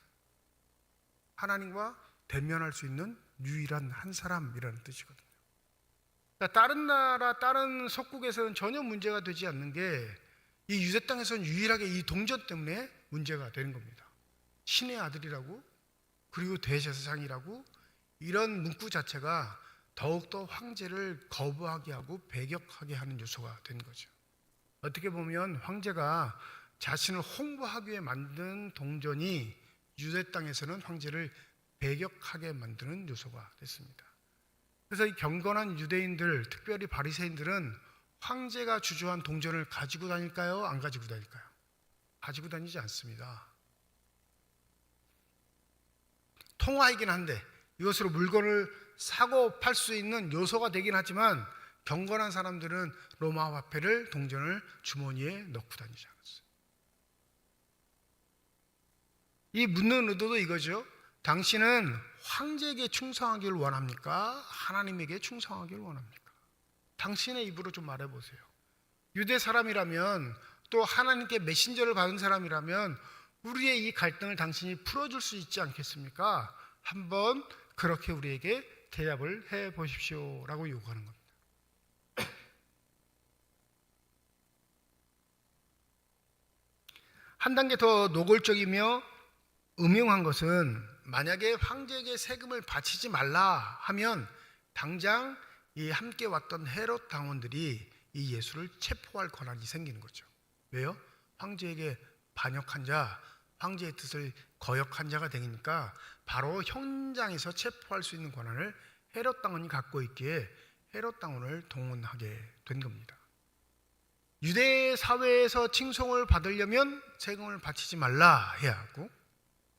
하나님과 대면할 수 있는 유일한 한 사람이라는 뜻이거든요. 그러니까 다른 나라, 다른 속국에서는 전혀 문제가 되지 않는 게 이 유대 땅에서는 유일하게 이 동전 때문에 문제가 되는 겁니다. 신의 아들이라고 그리고 대제사장이라고 이런 문구 자체가 더욱더 황제를 거부하게 하고 배격하게 하는 요소가 된 거죠. 어떻게 보면 황제가 자신을 홍보하기 위해 만든 동전이 유대 땅에서는 황제를 배격하게 만드는 요소가 됐습니다. 그래서 이 경건한 유대인들, 특별히 바리새인들은 황제가 주조한 동전을 가지고 다닐까요? 안 가지고 다닐까요? 가지고 다니지 않습니다. 통화이긴 한데 이것으로 물건을 사고 팔 수 있는 요소가 되긴 하지만 경건한 사람들은 로마 화폐를, 동전을 주머니에 넣고 다니지 않았어요. 이 묻는 의도도 이거죠. 당신은 황제에게 충성하기를 원합니까? 하나님에게 충성하기를 원합니까? 당신의 입으로 좀 말해보세요. 유대 사람이라면 또 하나님께 메신저를 받은 사람이라면 우리의 이 갈등을 당신이 풀어줄 수 있지 않겠습니까? 한번 그렇게 우리에게 대답을 해보십시오 라고 요구하는 겁니다. 한 단계 더 노골적이며 음흉한 것은 만약에 황제에게 세금을 바치지 말라 하면 당장 이 함께 왔던 헤롯 당원들이 이 예수를 체포할 권한이 생기는 거죠. 왜요? 황제에게 반역한 자, 황제의 뜻을 거역한 자가 되니까 바로 현장에서 체포할 수 있는 권한을 헤롯 당원이 갖고 있기에 헤롯 당원을 동원하게 된 겁니다. 유대 사회에서 칭송을 받으려면 세금을 바치지 말라 해야 하고,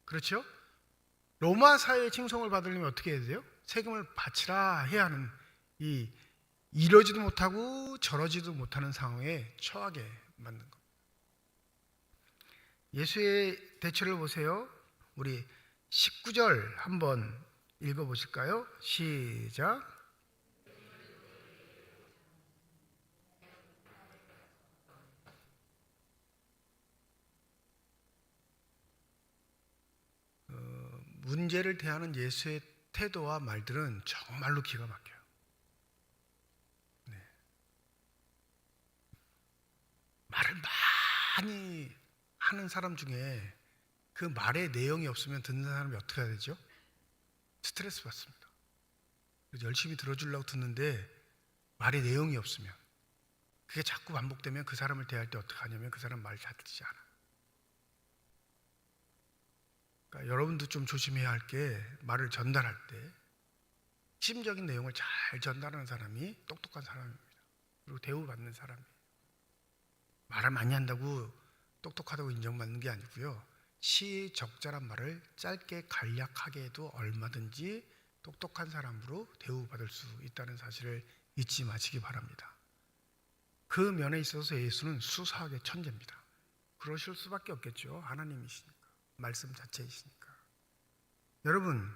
그렇죠? 로마 사회의 칭송을 받으려면 어떻게 해야 돼요? 세금을 바치라 해야 하는 이 이러지도 못하고 저러지도 못하는 상황에 처하게 만든 겁니다. 예수의 대처를 보세요. 우리 19절 한번 읽어보실까요? 시작. 문제를 대하는 예수의 태도와 말들은 정말로 기가 막혀요. 네. 말을 많이 하는 사람 중에 그 말의 내용이 없으면 듣는 사람이 어떻게 해야 되죠? 스트레스 받습니다. 그래서 열심히 들어주려고 듣는데 말의 내용이 없으면, 그게 자꾸 반복되면 그 사람을 대할 때 어떻게 하냐면 그 사람 말 잘 듣지 않아. 그러니까 여러분도 좀 조심해야 할 게, 말을 전달할 때 핵심적인 내용을 잘 전달하는 사람이 똑똑한 사람입니다. 그리고 대우받는 사람이에요. 말을 많이 한다고 똑똑하다고 인정받는 게 아니고요, 시적절한 말을 짧게 간략하게 해도 얼마든지 똑똑한 사람으로 대우받을 수 있다는 사실을 잊지 마시기 바랍니다. 그 면에 있어서 예수는 수사하게 천재입니다. 그러실 수밖에 없겠죠. 하나님이시니까, 말씀 자체이시니까. 여러분,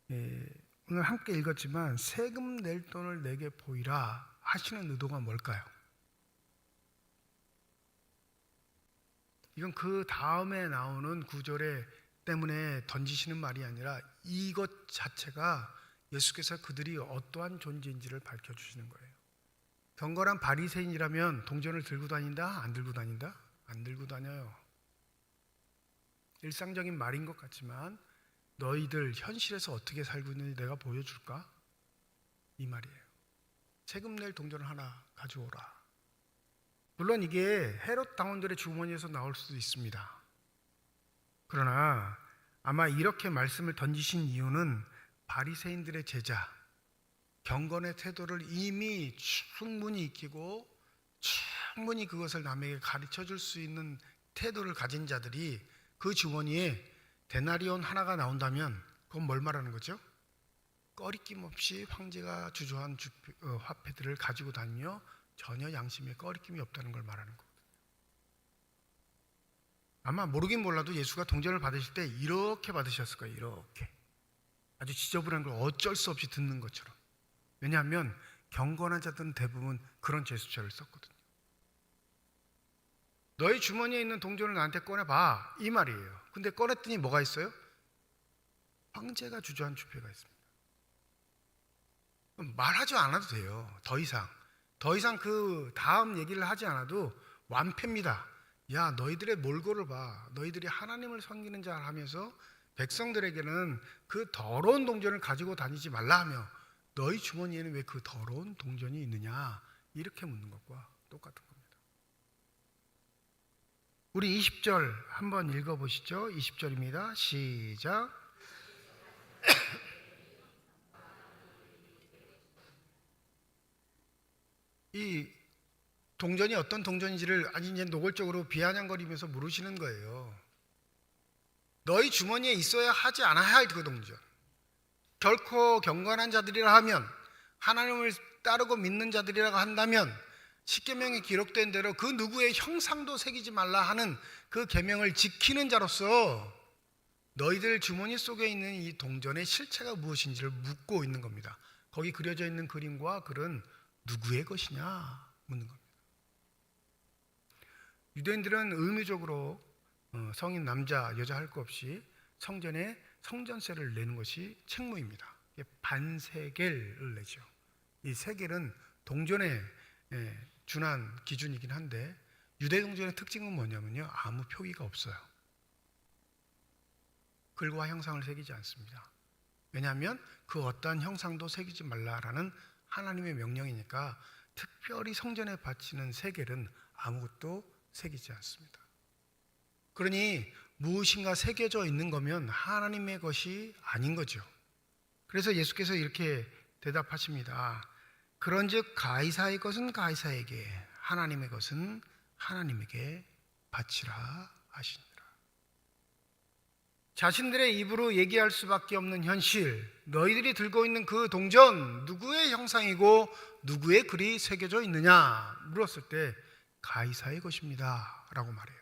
오늘 함께 읽었지만 세금 낼 돈을 내게 보이라 하시는 의도가 뭘까요? 이건 그 다음에 나오는 구절에 때문에 던지시는 말이 아니라 이것 자체가 예수께서 그들이 어떠한 존재인지를 밝혀주시는 거예요. 경건한 바리새인이라면 동전을 들고 다닌다? 안 들고 다닌다? 안 들고 다녀요. 일상적인 말인 것 같지만 너희들 현실에서 어떻게 살고 있는지 내가 보여줄까? 이 말이에요. 세금 낼 동전을 하나 가져오라. 물론 이게 헤롯 당원들의 주머니에서 나올 수도 있습니다. 그러나 아마 이렇게 말씀을 던지신 이유는 바리새인들의 제자, 경건의 태도를 이미 충분히 익히고 충분히 그것을 남에게 가르쳐 줄 수 있는 태도를 가진 자들이 그 주머니에 데나리온 하나가 나온다면 그건 뭘 말하는 거죠? 꺼리낌 없이 황제가 주조한 화폐들을 가지고 다니며 전혀 양심에 꺼리낌이 없다는 걸 말하는 거거든요. 아마 모르긴 몰라도 예수가 동전을 받으실 때 이렇게 받으셨을 거예요. 이렇게 아주 지저분한 걸 어쩔 수 없이 듣는 것처럼. 왜냐하면 경건한 자들은 대부분 그런 제스처를 썼거든요. 너희 주머니에 있는 동전을 나한테 꺼내봐, 이 말이에요. 근데 꺼냈더니 뭐가 있어요? 황제가 주저한 주패가 있습니다. 말하지 않아도 돼요. 더 이상 그 다음 얘기를 하지 않아도 완패입니다. 야, 너희들의 몰골을 봐. 너희들이 하나님을 섬기는 자 하면서 백성들에게는 그 더러운 동전을 가지고 다니지 말라 하며 너희 주머니에는 왜 그 더러운 동전이 있느냐, 이렇게 묻는 것과 똑같은 겁니다. 우리 20절 한번 읽어보시죠. 20절입니다. 시작. 이 동전이 어떤 동전인지를 아주 이제 노골적으로 비아냥거리면서 물으시는 거예요. 너희 주머니에 있어야 하지 않아야 할 그 동전. 결코 경건한 자들이라 하면, 하나님을 따르고 믿는 자들이라고 한다면 십계명에 기록된 대로 그 누구의 형상도 새기지 말라 하는 그 계명을 지키는 자로서 너희들 주머니 속에 있는 이 동전의 실체가 무엇인지를 묻고 있는 겁니다. 거기 그려져 있는 그림과 글은 누구의 것이냐 묻는 겁니다. 유대인들은 의무적으로 성인 남자 여자 할 것 없이 성전에 성전세를 내는 것이 책무입니다. 반세겔을 내죠. 이 세겔은 동전에 준한 기준이긴 한데 유대 동전의 특징은 뭐냐면요, 아무 표기가 없어요. 글과 형상을 새기지 않습니다. 왜냐하면 그 어떠한 형상도 새기지 말라라는 하나님의 명령이니까 특별히 성전에 바치는 세겔은 아무것도 새기지 않습니다. 그러니 무엇인가 새겨져 있는 거면 하나님의 것이 아닌 거죠. 그래서 예수께서 이렇게 대답하십니다. 그런즉 가이사의 것은 가이사에게, 하나님의 것은 하나님에게 바치라 하시니라. 자신들의 입으로 얘기할 수밖에 없는 현실, 너희들이 들고 있는 그 동전 누구의 형상이고 누구의 글이 새겨져 있느냐 물었을 때 가이사의 것입니다 라고 말해요.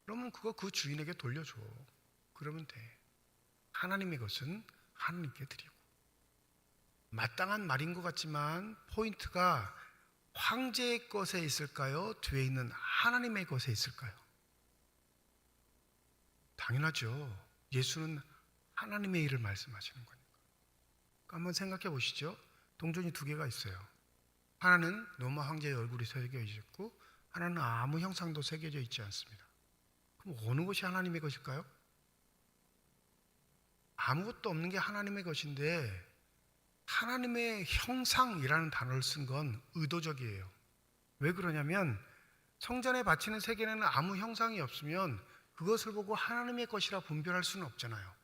그러면 그거 그 주인에게 돌려줘. 그러면 돼. 하나님의 것은 하나님께 드리고. 마땅한 말인 것 같지만 포인트가 황제의 것에 있을까요? 뒤에 있는 하나님의 것에 있을까요? 당연하죠. 예수는 하나님의 일을 말씀하시는 거니까. 한번 생각해 보시죠. 동전이 두 개가 있어요. 하나는 로마 황제의 얼굴이 새겨져 있고 하나는 아무 형상도 새겨져 있지 않습니다. 그럼 어느 것이 하나님의 것일까요? 아무것도 없는 게 하나님의 것인데 하나님의 형상이라는 단어를 쓴 건 의도적이에요. 왜 그러냐면 성전에 바치는 세계에는 아무 형상이 없으면 그것을 보고 하나님의 것이라 분별할 수는 없잖아요.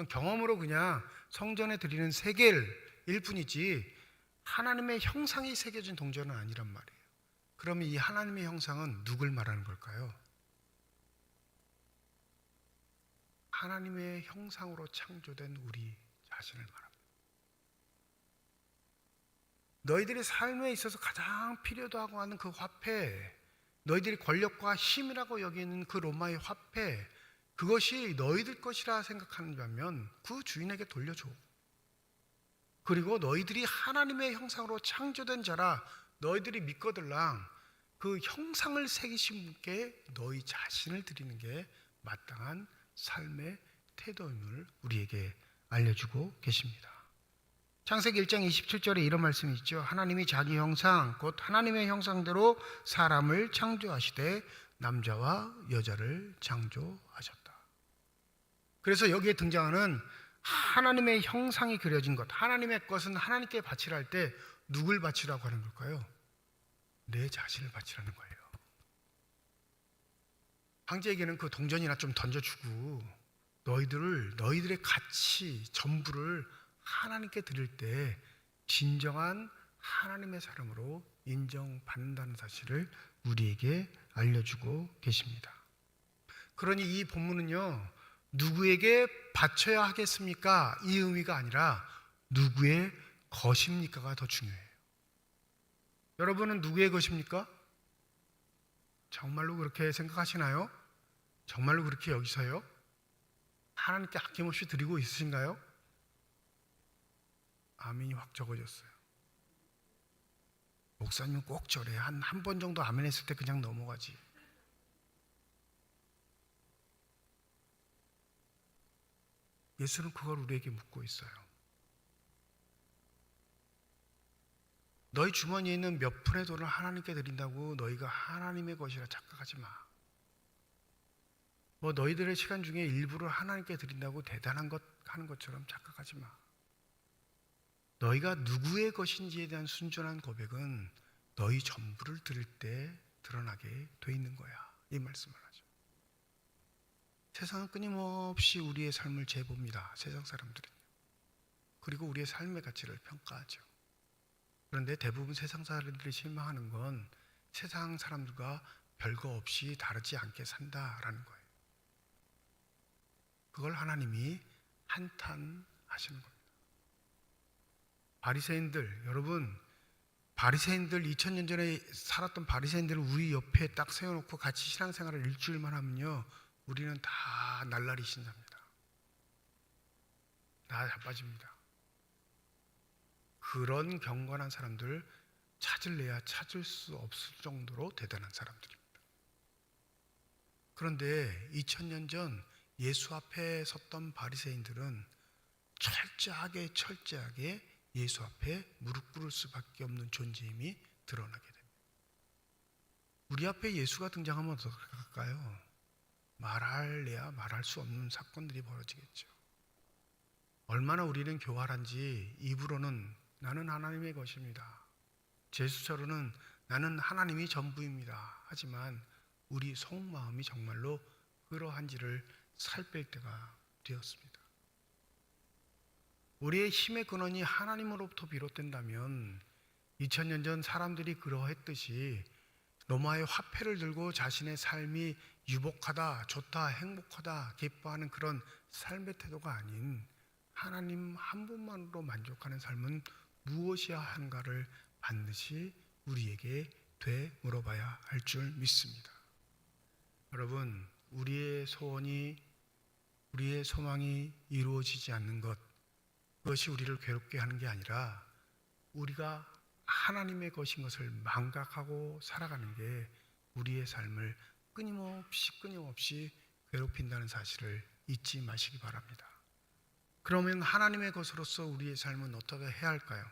경험으로 그냥 성전에 드리는 세겔일 뿐이지 하나님의 형상이 새겨진 동전은 아니란 말이에요. 그러면 이 하나님의 형상은 누굴 말하는 걸까요? 하나님의 형상으로 창조된 우리 자신을 말합니다. 너희들의 삶에 있어서 가장 필요도 하고 하는 그 화폐, 너희들이 권력과 힘이라고 여기는 그 로마의 화폐, 그것이 너희들 것이라 생각하는 그 주인에게 돌려줘. 그리고 너희들이 하나님의 형상으로 창조된 자라 너희들이 믿거들랑 그 형상을 새기신 분께 너희 자신을 드리는 게 마땅한 삶의 태도임을 우리에게 알려주고 계십니다. 창세기 1장 27절에 이런 말씀이 있죠. 하나님이 자기 형상 곧 하나님의 형상대로 사람을 창조하시되 남자와 여자를 창조하셨다. 그래서 여기에 등장하는 하나님의 형상이 그려진 것, 하나님의 것은 하나님께 바치라 할 때 누굴 바치라고 하는 걸까요? 내 자신을 바치라는 거예요. 황제에게는 그 동전이나 좀 던져주고 너희들의 가치 전부를 하나님께 드릴 때 진정한 하나님의 사람으로 인정받는다는 사실을 우리에게 알려주고 계십니다. 그러니 이 본문은요, 누구에게 바쳐야 하겠습니까? 이 의미가 아니라 누구의 것입니까가 더 중요해요. 여러분은 누구의 것입니까? 정말로 그렇게 생각하시나요? 정말로 그렇게 여기서요? 하나님께 아낌없이 드리고 있으신가요? 아멘이 확 적어졌어요. 목사님은 꼭 저래. 한 번 정도 아멘 했을 때 그냥 넘어가지. 예수는 그걸 우리에게 묻고 있어요. 너희 주머니에 있는 몇 푼의 돈을 하나님께 드린다고 너희가 하나님의 것이라 착각하지 마. 너희들의 시간 중에 일부를 하나님께 드린다고 대단한 것 하는 것처럼 착각하지 마. 너희가 누구의 것인지에 대한 순전한 고백은 너희 전부를 드릴 때 드러나게 돼 있는 거야. 이 말씀을 하죠. 세상은 끊임없이 우리의 삶을 재봅니다. 세상 사람들은요. 그리고 우리의 삶의 가치를 평가하죠. 그런데 대부분 세상 사람들이 실망하는 건 세상 사람들과 별거 없이 다르지 않게 산다라는 거예요. 그걸 하나님이 한탄하시는 겁니다. 바리새인들, 여러분, 바리새인들 2000년 전에 살았던 바리새인들을 우리 옆에 딱 세워놓고 같이 신앙생활을 일주일만 하면요, 우리는 다 날라리 신답니다. 다 자빠집니다. 그런 경건한 사람들 찾을래야 찾을 수 없을 정도로 대단한 사람들입니다. 그런데 2000년 전 예수 앞에 섰던 바리새인들은 철저하게 예수 앞에 무릎 꿇을 수밖에 없는 존재임이 드러나게 됩니다. 우리 앞에 예수가 등장하면 어떻게 할까요? 말할래야 말할 수 없는 사건들이 벌어지겠죠. 얼마나 우리는 교활한지 입으로는 나는 하나님의 것입니다. 제수처로는 나는 하나님이 전부입니다. 하지만 우리 속마음이 정말로 그러한지를 살필 때가 되었습니다. 우리의 힘의 근원이 하나님으로부터 비롯된다면 2000년 전 사람들이 그러했듯이 로마의 화폐를 들고 자신의 삶이 유복하다, 좋다, 행복하다, 기뻐하는 그런 삶의 태도가 아닌 하나님 한 분만으로 만족하는 삶은 무엇이야 하는가를 반드시 우리에게 되물어봐야 할 줄 믿습니다. 여러분, 우리의 소원이, 우리의 소망이 이루어지지 않는 것, 그것이 우리를 괴롭게 하는 게 아니라 우리가 하나님의 것인 것을 망각하고 살아가는 게 우리의 삶을 끊임없이 괴롭힌다는 사실을 잊지 마시기 바랍니다. 그러면 하나님의 것으로서 우리의 삶은 어떻게 해야 할까요?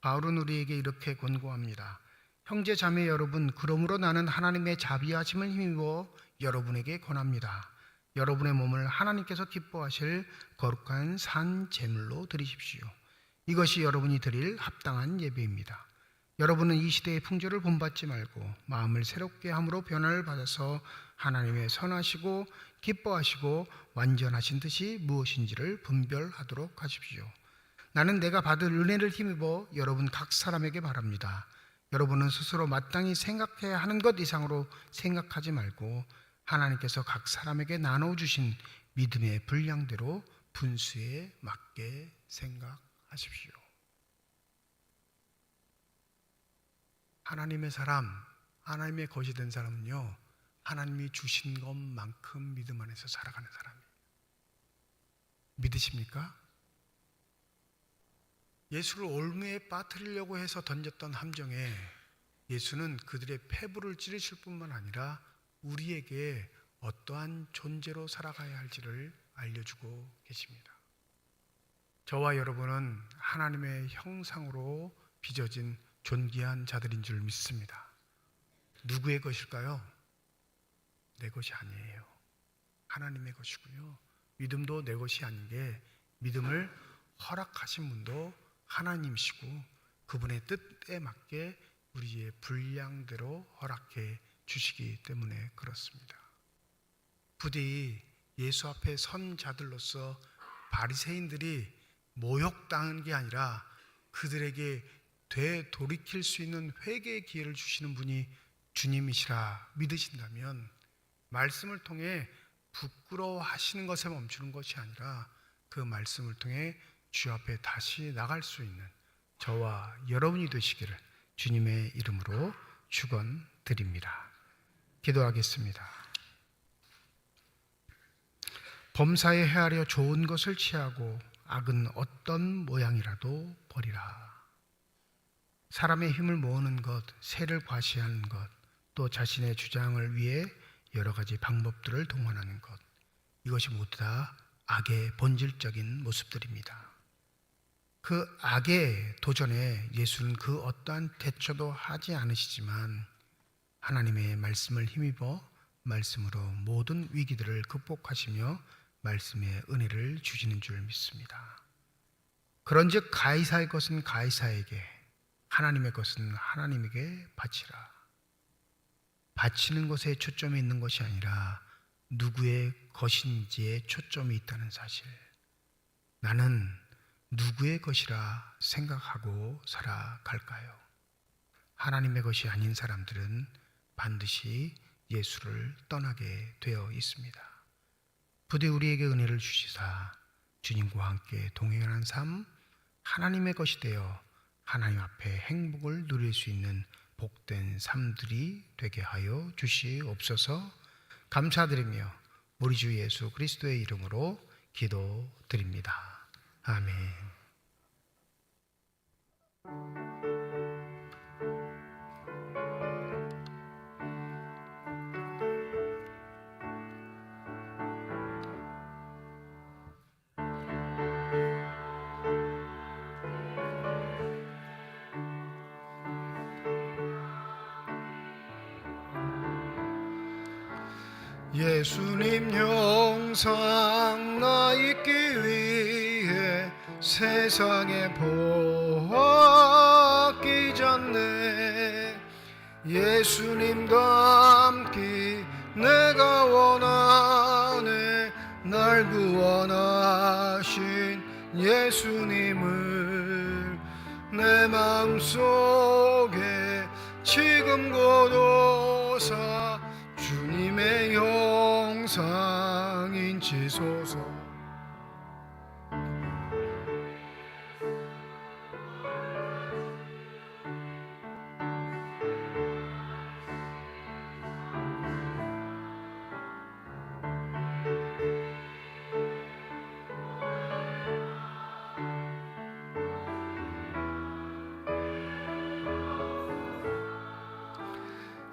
바울은 우리에게 이렇게 권고합니다. 형제 자매 여러분, 그러므로 나는 하나님의 자비하심을 힘입어 여러분에게 권합니다. 여러분의 몸을 하나님께서 기뻐하실 거룩한 산 제물로 드리십시오. 이것이 여러분이 드릴 합당한 예배입니다. 여러분은 이 시대의 풍조를 본받지 말고 마음을 새롭게 함으로 변화를 받아서 하나님의 선하시고 기뻐하시고 완전하신 뜻이 무엇인지를 분별하도록 하십시오. 나는 내가 받을 은혜를 힘입어 여러분 각 사람에게 바랍니다. 여러분은 스스로 마땅히 생각해야 하는 것 이상으로 생각하지 말고 하나님께서 각 사람에게 나눠주신 믿음의 분량대로 분수에 맞게 생각하십시오. 하나님의 사람, 하나님의 것이 된 사람은요, 하나님이 주신 것만큼 믿음 안에서 살아가는 사람이에요. 믿으십니까? 예수를 올무에 빠뜨리려고 해서 던졌던 함정에 예수는 그들의 폐부를 찌르실 뿐만 아니라 우리에게 어떠한 존재로 살아가야 할지를 알려주고 계십니다. 저와 여러분은 하나님의 형상으로 빚어진 존귀한 자들인 줄 믿습니다. 누구의 것일까요? 내 것이 아니에요. 하나님의 것이고요. 믿음도 내 것이 아닌 게 믿음을 허락하신 분도 하나님이시고 그분의 뜻에 맞게 우리의 분량대로 허락해 주시기 때문에 그렇습니다. 부디 예수 앞에 선 자들로서 바리새인들이 모욕당한 게 아니라 그들에게 되돌이킬 수 있는 회개의 기회를 주시는 분이 주님이시라 믿으신다면 말씀을 통해 부끄러워하시는 것에 멈추는 것이 아니라 그 말씀을 통해 주 앞에 다시 나갈 수 있는 저와 여러분이 되시기를 주님의 이름으로 축원드립니다. 기도하겠습니다. 범사에 헤아려 좋은 것을 취하고 악은 어떤 모양이라도 버리라. 사람의 힘을 모으는 것, 세를 과시하는 것, 또 자신의 주장을 위해 여러 가지 방법들을 동원하는 것, 이것이 모두 다 악의 본질적인 모습들입니다. 그 악의 도전에 예수는 그 어떠한 대처도 하지 않으시지만 하나님의 말씀을 힘입어 말씀으로 모든 위기들을 극복하시며 말씀의 은혜를 주시는 줄 믿습니다. 그런즉 가이사의 것은 가이사에게, 하나님의 것은 하나님에게 바치라. 바치는 것에 초점이 있는 것이 아니라 누구의 것인지에 초점이 있다는 사실. 나는 누구의 것이라 생각하고 살아갈까요? 하나님의 것이 아닌 사람들은 반드시 예수를 떠나게 되어 있습니다. 부디 우리에게 은혜를 주시사 주님과 함께 동행하는 삶, 하나님의 것이 되어 하나님 앞에 행복을 누릴 수 있는 복된 삶들이 되게 하여 주시옵소서. 감사드리며 우리 주 예수 그리스도의 이름으로 기도드립니다. 아멘. 예수님 영상 나 있기 위해 세상에 보았기 전에 예수님 닮기 내가 원하네. 날 구원하신 예수님을 내 마음속에 지금 고도사 주님의 형상인 지소서.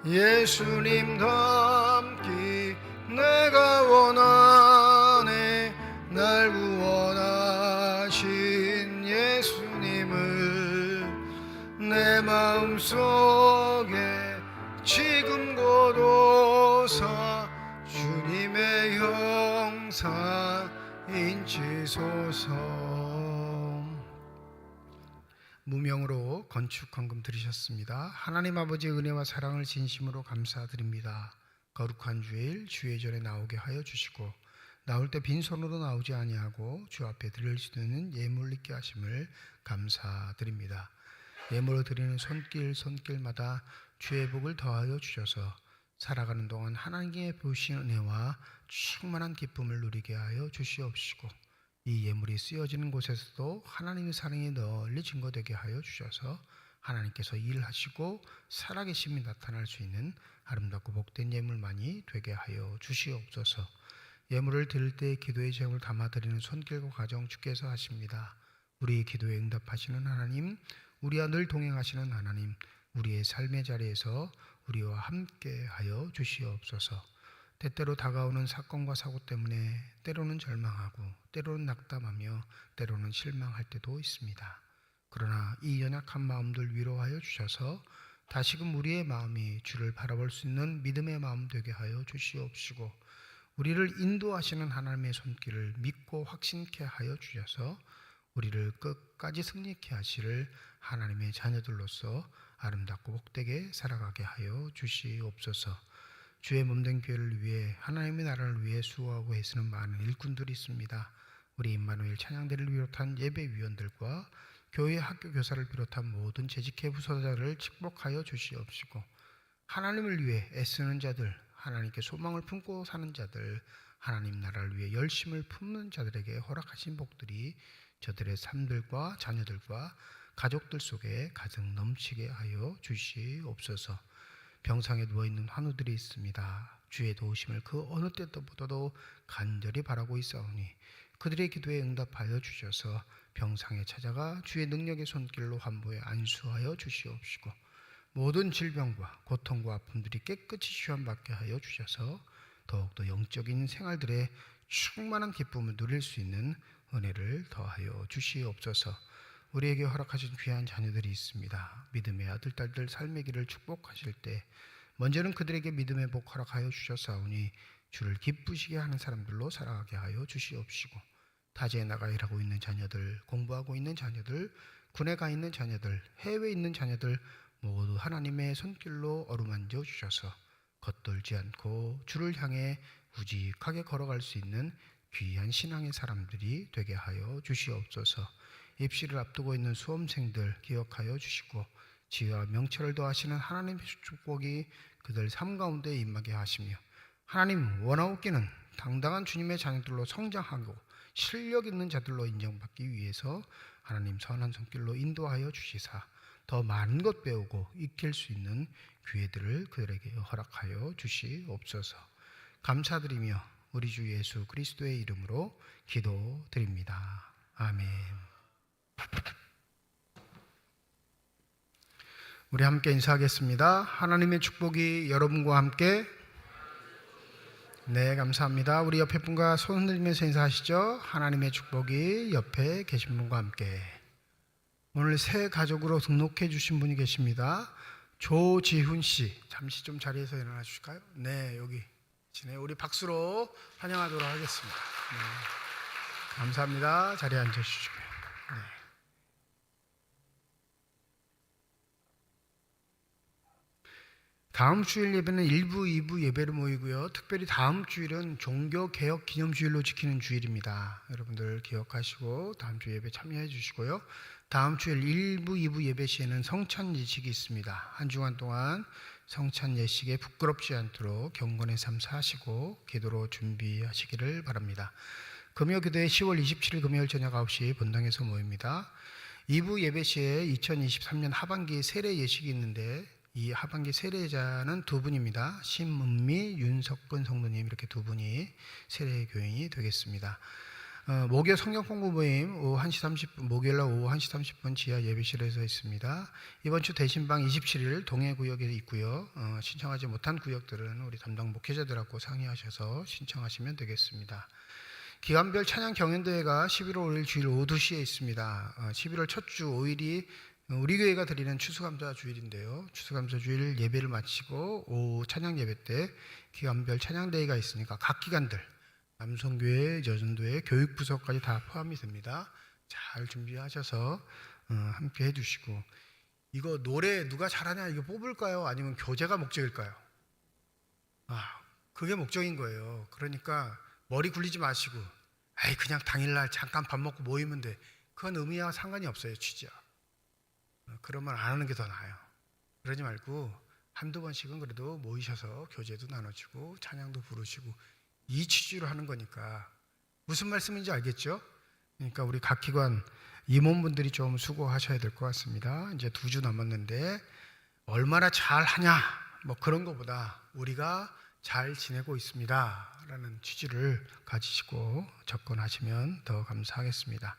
예수님 닮기 내가 원하네. 날 구원하신 예수님을 내 마음속에 지금 고도사 주님의 형상인 지소서. 무명으로 건축 헌금 드리셨습니다. 하나님 아버지의 은혜와 사랑을 진심으로 감사드립니다. 거룩한 주일 주의 전에 나오게 하여 주시고 나올 때 빈손으로 나오지 아니하고 주 앞에 드릴 수 있는 예물 있게 하심을 감사드립니다. 예물을 드리는 손길마다 주의 복을 더하여 주셔서 살아가는 동안 하나님께 보신 은혜와 충만한 기쁨을 누리게 하여 주시옵시고 이 예물이 쓰여지는 곳에서도 하나님의 사랑이 널리 증거되게 하여 주셔서 하나님께서 일하시고 살아계심이 나타날 수 있는 아름답고 복된 예물만이 되게 하여 주시옵소서. 예물을 드릴 때 기도의 제목을 담아드리는 손길과 가정 주께서 하십니다. 우리의 기도에 응답하시는 하나님, 우리와 늘 동행하시는 하나님, 우리의 삶의 자리에서 우리와 함께 하여 주시옵소서. 때때로 다가오는 사건과 사고 때문에 때로는 절망하고 때로는 낙담하며 때로는 실망할 때도 있습니다. 그러나 이 연약한 마음들 위로하여 주셔서 다시금 우리의 마음이 주를 바라볼 수 있는 믿음의 마음 되게 하여 주시옵시고 우리를 인도하시는 하나님의 손길을 믿고 확신케 하여 주셔서 우리를 끝까지 승리케 하시를 하나님의 자녀들로서 아름답고 복되게 살아가게 하여 주시옵소서. 주의 몸된 교회를 위해 하나님의 나라를 위해 수고하고 애쓰는 많은 일꾼들이 있습니다. 우리 임마누엘 찬양대를 비롯한 예배위원들과 교회 학교 교사를 비롯한 모든 재직회 부서자를 축복하여 주시옵시고 하나님을 위해 애쓰는 자들, 하나님께 소망을 품고 사는 자들, 하나님 나라를 위해 열심을 품는 자들에게 허락하신 복들이 저들의 삶들과 자녀들과 가족들 속에 가득 넘치게 하여 주시옵소서. 병상에 누워있는 환우들이 있습니다. 주의 도우심을 그 어느 때보다도 간절히 바라고 있사오니 그들의 기도에 응답하여 주셔서 병상에 찾아가 주의 능력의 손길로 환부에 안수하여 주시옵시고 모든 질병과 고통과 아픔들이 깨끗이 치유받게 하여 주셔서 더욱더 영적인 생활들의 충만한 기쁨을 누릴 수 있는 은혜를 더하여 주시옵소서. 우리에게 허락하신 귀한 자녀들이 있습니다. 믿음의 아들, 딸들 삶의 길을 축복하실 때 먼저는 그들에게 믿음의 복 허락하여 주셨사오니 주를 기쁘시게 하는 사람들로 살아가게 하여 주시옵시고 타지에 나가 일하고 있는 자녀들, 공부하고 있는 자녀들, 군에 가 있는 자녀들, 해외에 있는 자녀들 모두 하나님의 손길로 어루만져 주셔서 겉돌지 않고 주를 향해 우직하게 걸어갈 수 있는 귀한 신앙의 사람들이 되게 하여 주시옵소서. 입시를 앞두고 있는 수험생들 기억하여 주시고 지혜와 명철을 더하시는 하나님의 축복이 그들 삶 가운데 임하게 하시며 하나님 원하옵기는 당당한 주님의 자녀들로 성장하고 실력 있는 자들로 인정받기 위해서 하나님 선한 손길로 인도하여 주시사 더 많은 것 배우고 익힐 수 있는 기회들을 그들에게 허락하여 주시옵소서. 감사드리며 우리 주 예수 그리스도의 이름으로 기도드립니다. 아멘. 우리 함께 인사하겠습니다. 하나님의 축복이 여러분과 함께. 네, 감사합니다. 우리 옆에 분과 손 흔들면서 인사하시죠. 하나님의 축복이 옆에 계신 분과 함께. 오늘 새 가족으로 등록해 주신 분이 계십니다. 조지훈 씨, 잠시 좀 자리에서 일어나 주실까요? 네, 여기 계시네요. 우리 박수로 환영하도록 하겠습니다. 네, 감사합니다. 자리에 앉아 주시고요. 다음 주일 예배는 1부, 2부 예배로 모이고요. 특별히 다음 주일은 종교개혁 기념주일로 지키는 주일입니다. 여러분들 기억하시고 다음 주 예배 참여해 주시고요. 다음 주일 1부, 2부 예배 시에는 성찬 예식이 있습니다. 한 주간 동안 성찬 예식에 부끄럽지 않도록 경건의 삶 사시고 기도로 준비하시기를 바랍니다. 금요교대 10월 27일 금요일 저녁 9시 본당에서 모입니다. 2부 예배 시에 2023년 하반기 세례 예식이 있는데 이 하반기 세례자는 두 분입니다. 심은미, 윤석근 성도님 이렇게 두 분이 세례 교인이 되겠습니다. 목요 성경 공부 모임 오후 1시 30분, 목요일날 오후 1시 30분 지하 예배실에서 있습니다. 이번 주 대신방 27일 동해구역에 있고요. 신청하지 못한 구역들은 우리 담당 목회자들하고 상의하셔서 신청하시면 되겠습니다. 기간별 찬양 경연대회가 11월 5일 주일 오후 2시에 있습니다. 11월 첫 주 5일이 우리 교회가 드리는 추수감사 주일인데요. 추수감사 주일 예배를 마치고 오후 찬양 예배 때 기간별 찬양대회가 있으니까 각 기관들 남성교회, 여전도회, 교육부서까지 다 포함이 됩니다. 잘 준비하셔서 함께 해주시고 이거 노래 누가 잘하냐 이거 뽑을까요? 아니면 교재가 목적일까요? 그게 목적인 거예요. 그러니까 머리 굴리지 마시고 그냥 당일날 잠깐 밥 먹고 모이면 돼. 그건 의미와 상관이 없어요. 취지야. 그러면 안 하는 게 더 나아요. 그러지 말고 한두 번씩은 그래도 모이셔서 교제도 나눠주고 찬양도 부르시고 이 취지로 하는 거니까 무슨 말씀인지 알겠죠? 그러니까 우리 각 기관 임원분들이 좀 수고하셔야 될 것 같습니다. 이제 2주 남았는데 얼마나 잘하냐 뭐 그런 것보다 우리가 잘 지내고 있습니다 라는 취지를 가지시고 접근하시면 더 감사하겠습니다.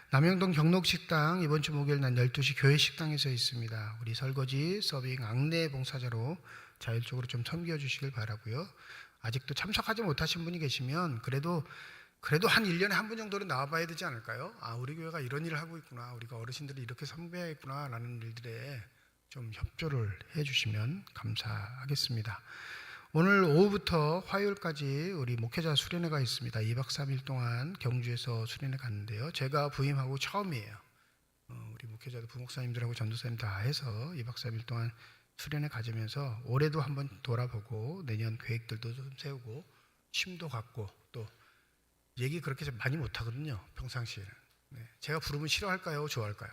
남영동 경록식당 이번 주 목요일 날 12시 교회식당에서 있습니다. 우리 설거지, 서빙, 안내 봉사자로 자율적으로 좀 섬겨주시길 바라고요. 아직도 참석하지 못하신 분이 계시면 그래도 한 1년에 한 분 정도는 나와봐야 되지 않을까요? 우리 교회가 이런 일을 하고 있구나, 우리가 어르신들이 이렇게 섬겨야겠구나 라는 일들에 좀 협조를 해주시면 감사하겠습니다. 오늘 오후부터 화요일까지 우리 목회자 수련회가 있습니다. 2박 3일 동안 경주에서 수련회 갔는데요. 제가 부임하고 처음이에요. 우리 목회자도 부목사님들하고 전도사님 다 해서 2박 3일 동안 수련회 가지면서 올해도 한번 돌아보고 내년 계획들도 좀 세우고 쉼도 갖고 또 얘기 그렇게 많이 못하거든요. 평상시에는. 제가 부르면 싫어할까요? 좋아할까요?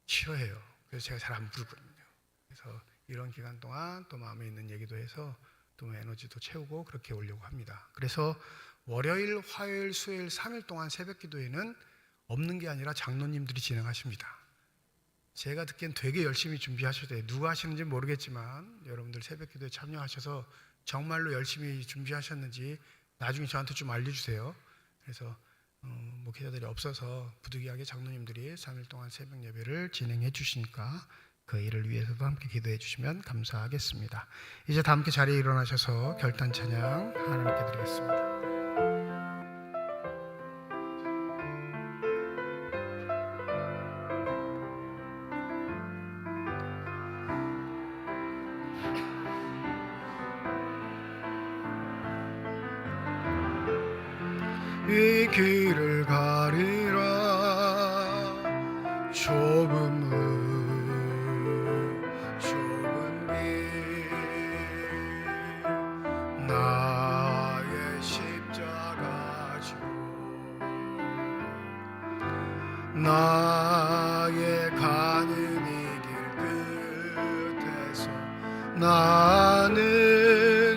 싫어해요. 그래서 제가 잘 안 부르거든요. 그래서 이런 기간 동안 또 마음에 있는 얘기도 해서 또 에너지도 채우고 그렇게 오려고 합니다. 그래서 월요일, 화요일, 수요일 3일 동안 새벽 기도회는 없는 게 아니라 장로님들이 진행하십니다. 제가 듣기엔 되게 열심히 준비하셔야 돼요. 누가 하시는지 모르겠지만 여러분들 새벽 기도에 참여하셔서 정말로 열심히 준비하셨는지 나중에 저한테 좀 알려주세요. 그래서 목회자들이 없어서 부득이하게 장로님들이 3일 동안 새벽 예배를 진행해 주시니까 그 일을 위해서도 함께 기도해 주시면 감사하겠습니다. 이제 다 함께 자리에 일어나셔서 결단 찬양 하나님께 드리겠습니다. 이 길을 가리라 좁은 길 나의 십자가 지고 나의 가는 이 길 끝에서 나는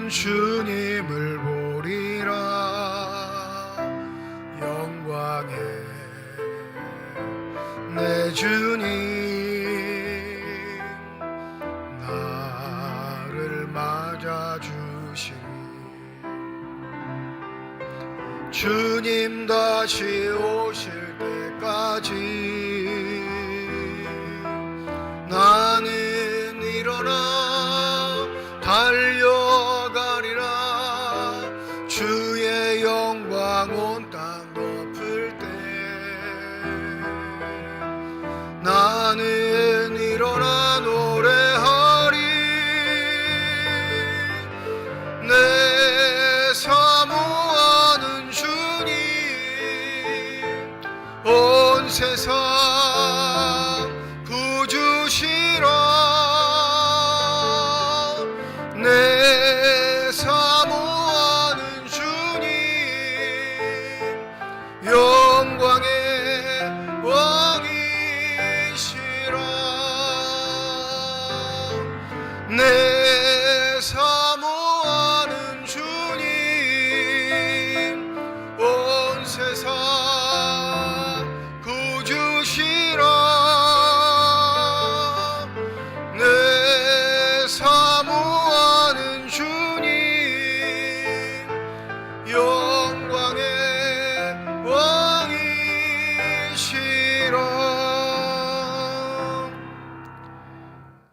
주님을 보리라 영광의 내 주님 나를 맞아주시니 주님 다시 오실 때까지 나는 일어나 달려가리라 주의 영광 온 땅 덮을 때 나는 일어나 노래하리 내 사모하는 주님 온 세상 구주시라 내 사모하는 주님 영광의 왕이시라 내 사모하는 주님 온 세상 구주시라 내 사모하는 주님 영광의 왕이시라.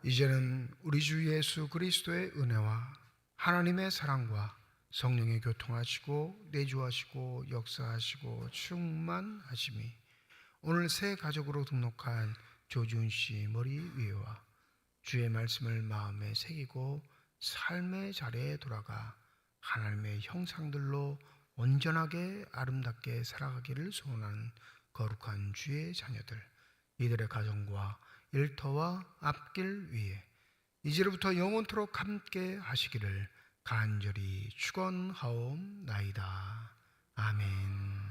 이제는 우리 주 예수 그리스도의 은혜와 하나님의 사랑과 성령의 교통하시고 내주하시고 역사하시고 충만하심이 오늘 새 가족으로 등록한 조지훈 씨 머리 위에와 주의 말씀을 마음에 새기고 삶의 자리에 돌아가 하나님의 형상들로 온전하게 아름답게 살아가기를 소원하는 거룩한 주의 자녀들, 이들의 가정과 일터와 앞길 위에 이제로부터 영원토록 함께 하시기를 간절히 축원하옵나이다. 아멘.